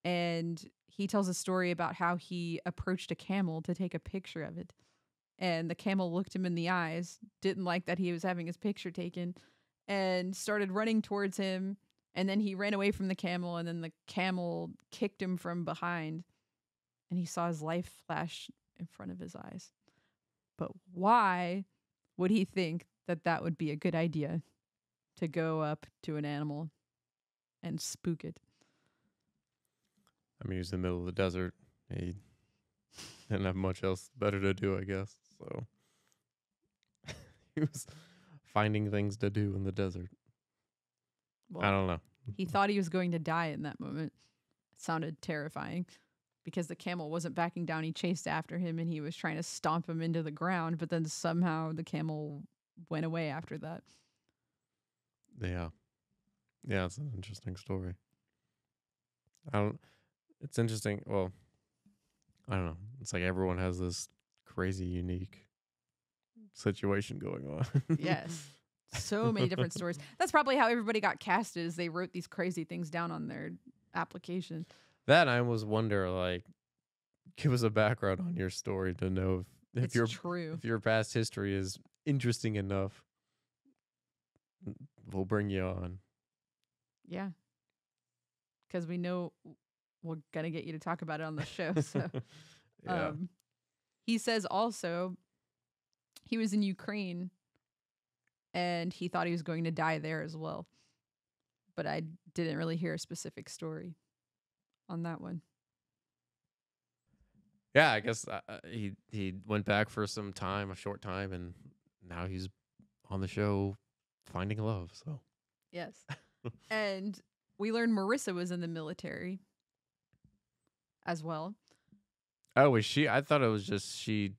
and he tells a story about how he approached a camel to take a picture of it. And the camel looked him in the eyes, didn't like that he was having his picture taken, and started running towards him. And then he ran away from the camel, and then the camel kicked him from behind. And he saw his life flash in front of his eyes. But why would he think that that would be a good idea to go up to an animal and spook it? I mean, he was in the middle of the desert. He didn't have much else better to do, I guess. So he was finding things to do in the desert. Well, I don't know. He thought he was going to die in that moment. It sounded terrifying because the camel wasn't backing down. He chased after him and he was trying to stomp him into the ground, but then somehow the camel went away after that. Yeah. Yeah, it's an interesting story. It's interesting. Well, I don't know. It's like everyone has this crazy, unique situation going on. Yes. So many different stories. That's probably how everybody got casted, is they wrote these crazy things down on their application. That I almost wonder, like, give us a background on your story to know if It's true. if your past history is interesting enough, we'll bring you on. Yeah. Because we know we're going to get you to talk about it on the show. So Yeah. he says also he was in Ukraine and he thought he was going to die there as well. But I didn't really hear a specific story on that one. Yeah, I guess he went back for some time, a short time, and now he's on the show finding love. So Yes. And we learned Marissa was in the military as well. oh, was she? I thought it was just she.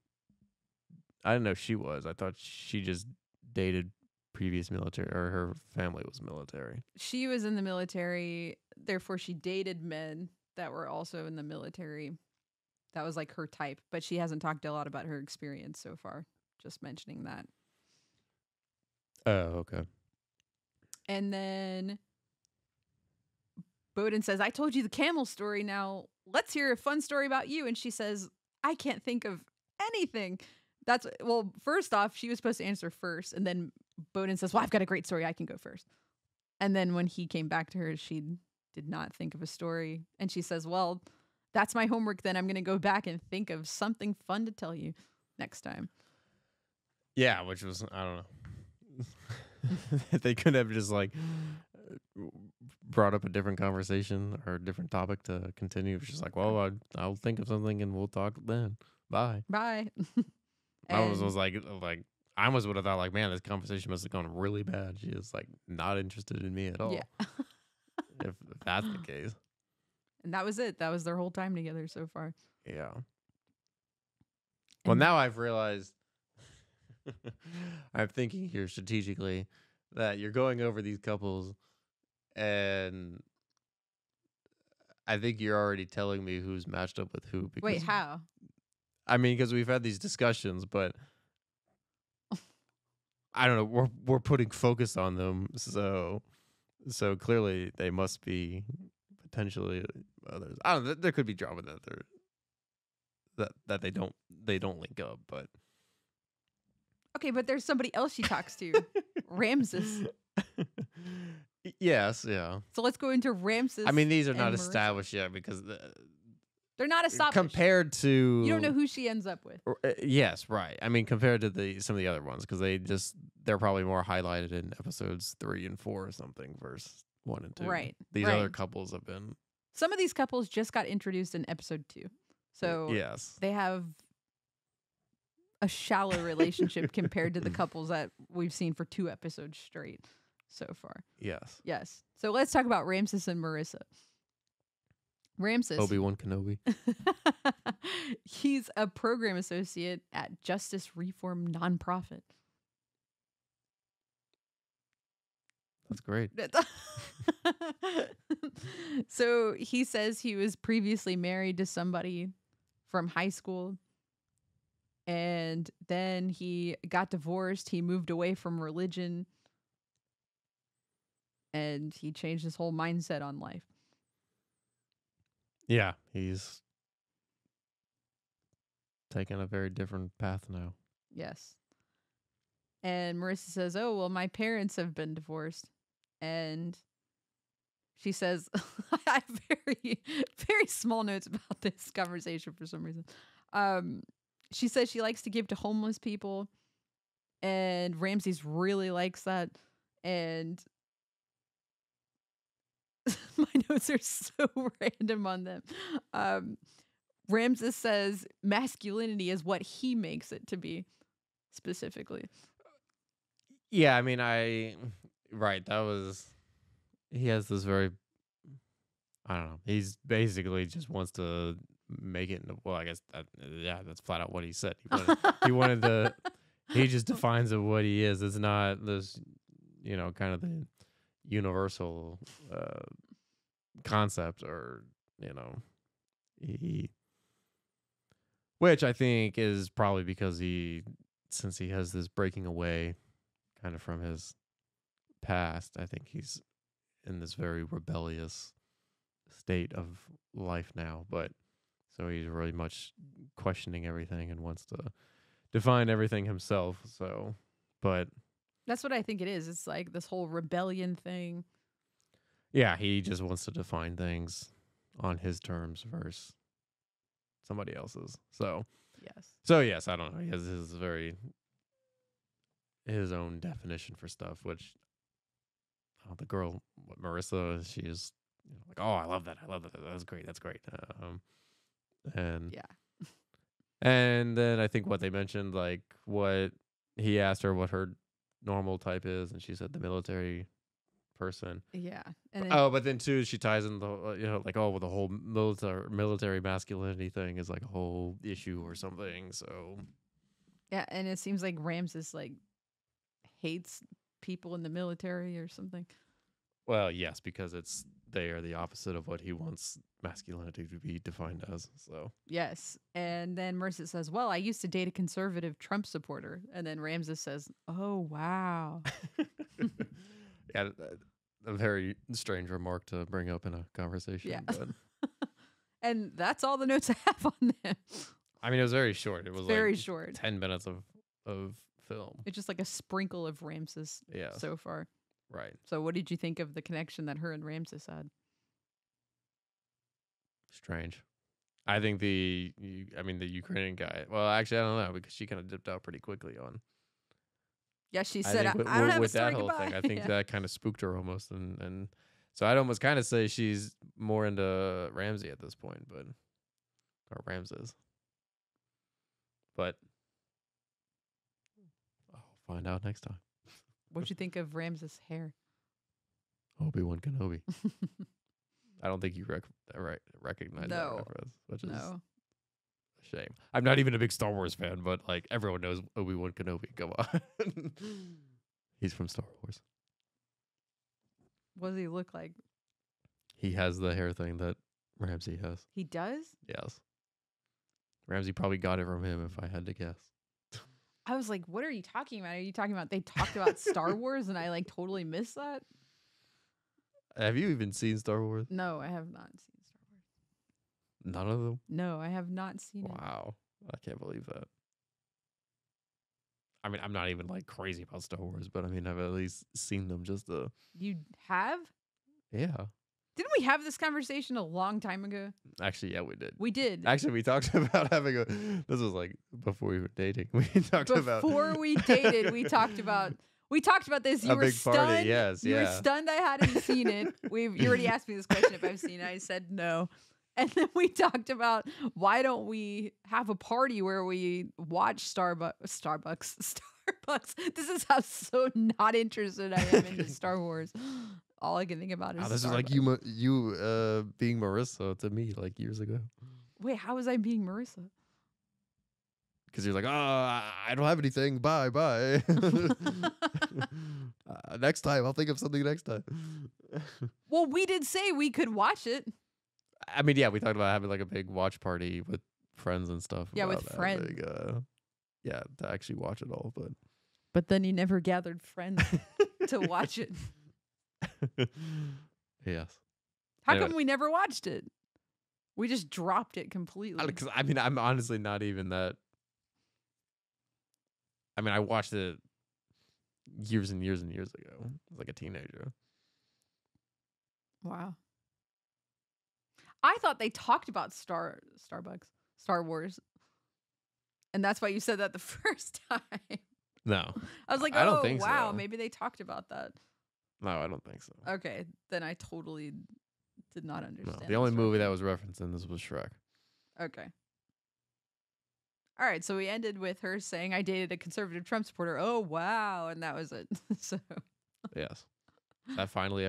I didn't know she was. I thought she just dated previous military, or her family was military. She was in the military, therefore she dated men that were also in the military. That was like her type, but she hasn't talked a lot about her experience so far. Just mentioning that. Oh, okay. And then Bowden says, I told you the camel story. Now let's hear a fun story about you. And she says, I can't think of anything. Well, first off, she was supposed to answer first. And then Bowden says, well, I've got a great story. I can go first. And then when he came back to her, she did not think of a story. And she says, well, that's my homework. Then I'm going to go back and think of something fun to tell you next time. Yeah, which was, I don't know. They could have just like brought up a different conversation or a different topic to continue. It's just like, well, I'll think of something and we'll talk then. Bye. Bye. I was like I almost would have thought like, man, this conversation must have gone really bad. She is like not interested in me at all. Yeah. if that's the case. And that was it. That was their whole time together so far. Yeah. Well, now I've realized I'm thinking here strategically that you're going over these couples and I think you're already telling me who's matched up with who. Because, wait, how? I mean, because we've had these discussions, but I don't know. We're putting focus on them, so clearly they must be potentially others. I don't know. There could be drama that they don't link up, but okay, but there's somebody else she talks to, Ramses. Yes, yeah. So let's go into Ramses. I mean, these are not Marissa. established yet because They're not established. compared to You don't know who she ends up with. Yes, right. I mean, compared to some of the other ones, because they're probably more highlighted in episodes 3 and 4 or something versus 1 and 2. Right. These right. other couples have been. Some of these couples just got introduced in episode 2, so yes, they have a shallow relationship compared to the couples that we've seen for 2 episodes straight so far. Yes. Yes. So let's talk about Ramses and Marissa. Ramses. Obi-Wan Kenobi. He's a program associate at Justice Reform Nonprofit. That's great. So he says he was previously married to somebody from high school. And then he got divorced. He moved away from religion. And he changed his whole mindset on life. Yeah, he's taken a very different path now. Yes. And Marissa says, oh, well, my parents have been divorced. And she says, I have very, very small notes about this conversation for some reason. She says she likes to give to homeless people. And Ramses really likes that. And my notes are so random on them. Ramses says masculinity is what he makes it to be, specifically. Yeah, I mean, right, he has this very, I don't know, he's basically just wants to make it into, well, I guess, that's flat out what he said. He just defines of what he is. It's not this, kind of the universal concept or, which I think is probably because since he has this breaking away kind of from his past, I think he's in this very rebellious state of life now. But so he's really much questioning everything and wants to define everything himself. So, but That's what I think it is. It's like this whole rebellion thing. yeah, he just wants to define things on his terms versus somebody else's. So yes, I don't know. He has his own definition for stuff, which the girl Marissa, she's like, oh, I love that. That's great. And Yeah. and then I think what they mentioned, like what he asked her what her normal type is, and she said the military person. Yeah. And but then too, she ties in the like well, the whole military masculinity thing is like a whole issue or something. So yeah, and it seems like Ramses like hates people in the military or something. Well, yes, because they are the opposite of what he wants masculinity to be defined as. So yes, and then Mercer says, "Well, I used to date a conservative Trump supporter," and then Ramses says, "Oh wow." Yeah, a very strange remark to bring up in a conversation. Yeah. But and that's all the notes I have on them. I mean, it was very short. It was very like short. 10 minutes of film. It's just like a sprinkle of Ramses so far. Right. So what did you think of the connection that her and Ramses had? Strange. I think the Ukrainian guy. Well, actually, I don't know because she kind of dipped out pretty quickly on. Yeah, she said, I don't have with a story, that whole goodbye. thing. I think that kind of spooked her almost, and so I'd almost kind of say she's more into Ramsey at this point, or Ramses. But I'll find out next time. What'd you think of Ramses' hair? Obi-Wan Kenobi. I don't think you recognize that reference, which is a shame. I'm not even a big Star Wars fan, but like everyone knows Obi-Wan Kenobi. Come on. He's from Star Wars. What does he look like? He has the hair thing that Ramsey has. He does? Yes. Ramsey probably got it from him, if I had to guess. I was like, what are you talking about? Are you talking about they talked about Star Wars and I like totally missed that? Have you even seen Star Wars? No, I have not seen Star Wars. None of them? No, I have not seen it. Wow. I can't believe that. I mean, I'm not even like crazy about Star Wars, but I mean, I've at least seen them just to. You have? Yeah. Didn't we have this conversation a long time ago? Actually, yeah, we did. We did. Actually, we talked about having a. This was like before we were dating. We talked about. Before we dated, we talked about this. You a were big stunned. Party, yes, you were stunned I hadn't seen it. You already asked me this question if I've seen it. I said no. And then we talked about why don't we have a party where we watch Starbucks. This is how so not interested I am in Star Wars. All I can think about is this Starbucks. is like you being Marissa to me like years ago. Wait, how was I being Marissa? Because you're like, I don't have anything. Bye. Next time. I'll think of something next time. Well, we did say we could watch it. I mean, yeah, we talked about having like a big watch party with friends and stuff. Yeah, with friends. To actually watch it all. But then you never gathered friends to watch it. Yes. How come we never watched it? We just dropped it completely. Because I mean, I'm honestly not even that. I mean, I watched it years and years and years ago. I was like a teenager. Wow. I thought they talked about Star Wars. And that's why you said that the first time. No. I was like, I don't think wow, so. maybe they talked about that. No, I don't think so. Okay, then I totally did not understand. No, the only movie that was referenced in this was Shrek. Okay. All right, so we ended with her saying, I dated a conservative Trump supporter. Oh, wow. And that was it. So yes. That finally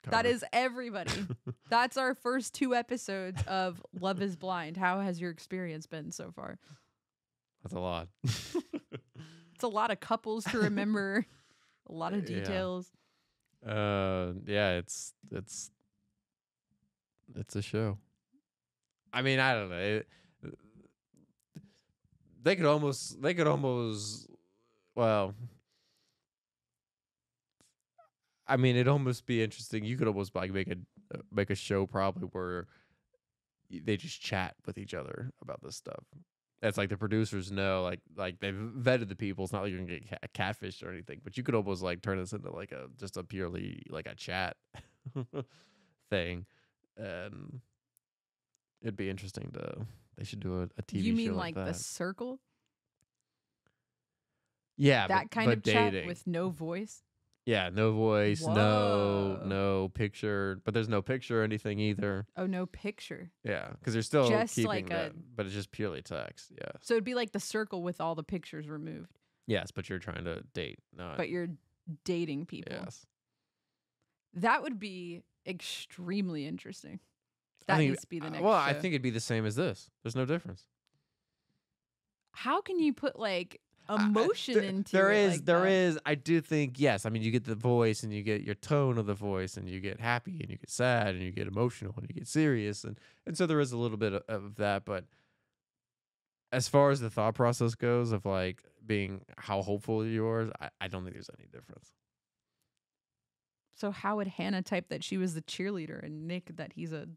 that is everybody. That's our first 2 episodes of Love is Blind. How has your experience been so far? That's a lot. It's a lot of couples to remember, a lot of details. Yeah, it's a show. I mean, I don't know. They could almost well, I mean, it'd almost be interesting. You could almost like make a show probably where they just chat with each other about this stuff. It's like the producers know, like they've vetted the people. It's not like you're gonna get catfished or anything, but you could almost like turn this into like just a purely like a chat thing, and it'd be interesting to. They should do a TV show. You mean like The that. Circle? Yeah, That kind but of chat dating. with no voice. Yeah, no voice, Whoa. no picture, but there's no picture or anything either. Oh, no picture. Yeah, because they're still Just keeping like that, but it's just purely text. Yeah. So it'd be like The Circle with all the pictures removed. Yes, but you're trying to date. No. But you're dating people. Yes. That would be extremely interesting. I That think- needs to be the next Well, show. I think it'd be the same as this. There's no difference. How can you put like emotion into there it is like there that? is I do think yes. I mean, you get the voice and you get your tone of the voice and you get happy and you get sad and you get emotional and you get serious and so there is a little bit of that, but as far as the thought process goes of like being how hopeful you are, I don't think there's any difference. So how would Hannah type that she was the cheerleader and Nick that he's a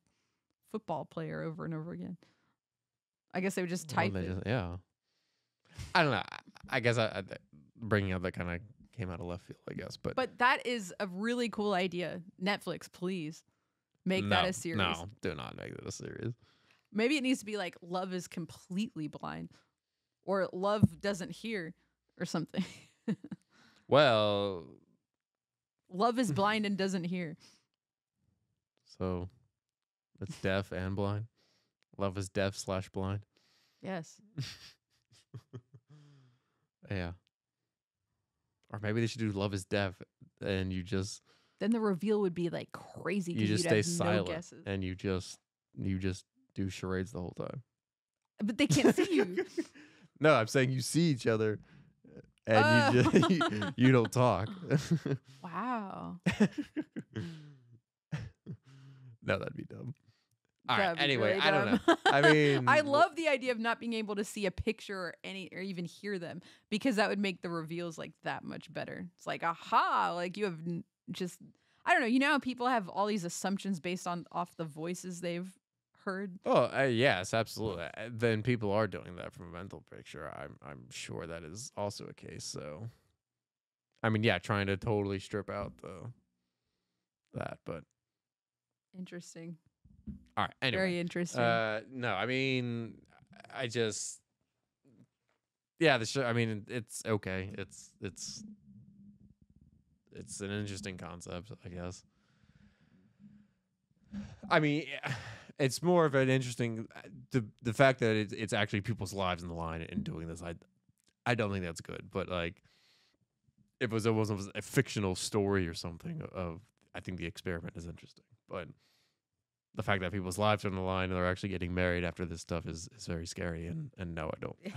football player over and over again? I guess they would just type it. Yeah. I don't know. I guess I bringing up that kind of came out of left field, I guess. But that is a really cool idea. Netflix, please make that a series. No, do not make that a series. Maybe it needs to be like Love is Completely Blind or Love Doesn't Hear or something. Well, Love is blind and doesn't hear. so it's deaf and blind. Love is deaf/blind. Yes. Yeah. Or maybe they should do Love is Deaf and you just Then the reveal would be like crazy. you just you'd stay have silent no guesses. and you just do charades the whole time. But they can't see you. No, I'm saying you see each other and you don't talk. Wow. No, that'd be dumb. All right. That'd be Anyway, really I don't know. dumb. I mean, I love the idea of not being able to see a picture or even hear them because that would make the reveals like that much better. It's like, aha, like you have just, I don't know. You know how people have all these assumptions based off the voices they've heard? Oh, yes, absolutely. Then people are doing that from a mental picture. I'm sure that is also a case. So, I mean, yeah, trying to totally strip out that, but Interesting. all right. Anyway, Very interesting. no, I mean, I just, yeah, the show. I mean, it's okay. It's an interesting concept, I guess. I mean, it's more of an interesting the fact that it's actually people's lives in the line in doing this. I don't think that's good. But like, if it was a fictional story or something of, I think the experiment is interesting. But the fact that people's lives are on the line and they're actually getting married after this stuff is very scary. And no,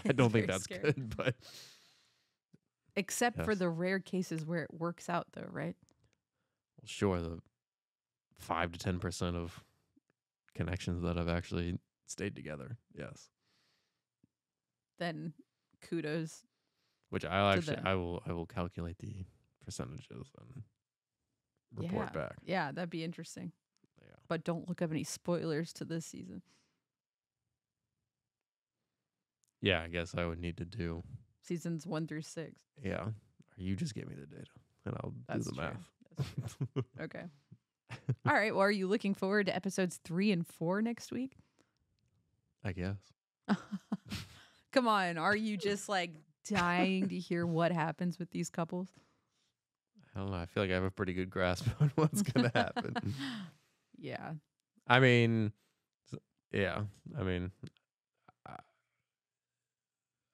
I don't think that's scary. good. But Except for yes. the rare cases where it works out, though, right? well, sure, the 5 to 10% of connections that have actually stayed together, yes. Then kudos. Which I'll actually them. I will calculate the percentages and report back. Yeah, that'd be interesting. Yeah. But don't look up any spoilers to this season. Yeah, I guess I would need to do. Seasons 1 through 6. Yeah. Or you just give me the data and I'll That's do the true. math. That's true. Okay. All right. Well, are you looking forward to episodes 3 and 4 next week? I guess. Come on. Are you just like dying to hear what happens with these couples? I don't know. I feel like I have a pretty good grasp on what's going to happen. Yeah. I mean, yeah. I mean,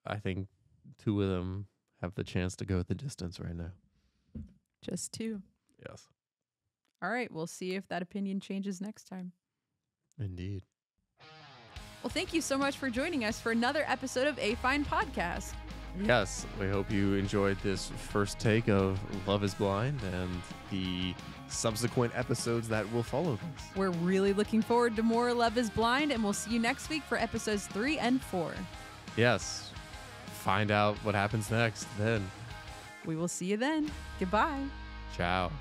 I think 2 of them have the chance to go the distance right now. Just 2. Yes. All right. We'll see if that opinion changes next time. Indeed. Well, thank you so much for joining us for another episode of A Fine Podcast. Yes, we hope you enjoyed this first take of Love is Blind and the subsequent episodes that will follow this. We're really looking forward to more Love is Blind, and we'll see you next week for episodes 3 and 4. Yes, find out what happens next then. We will see you then. Goodbye. Ciao.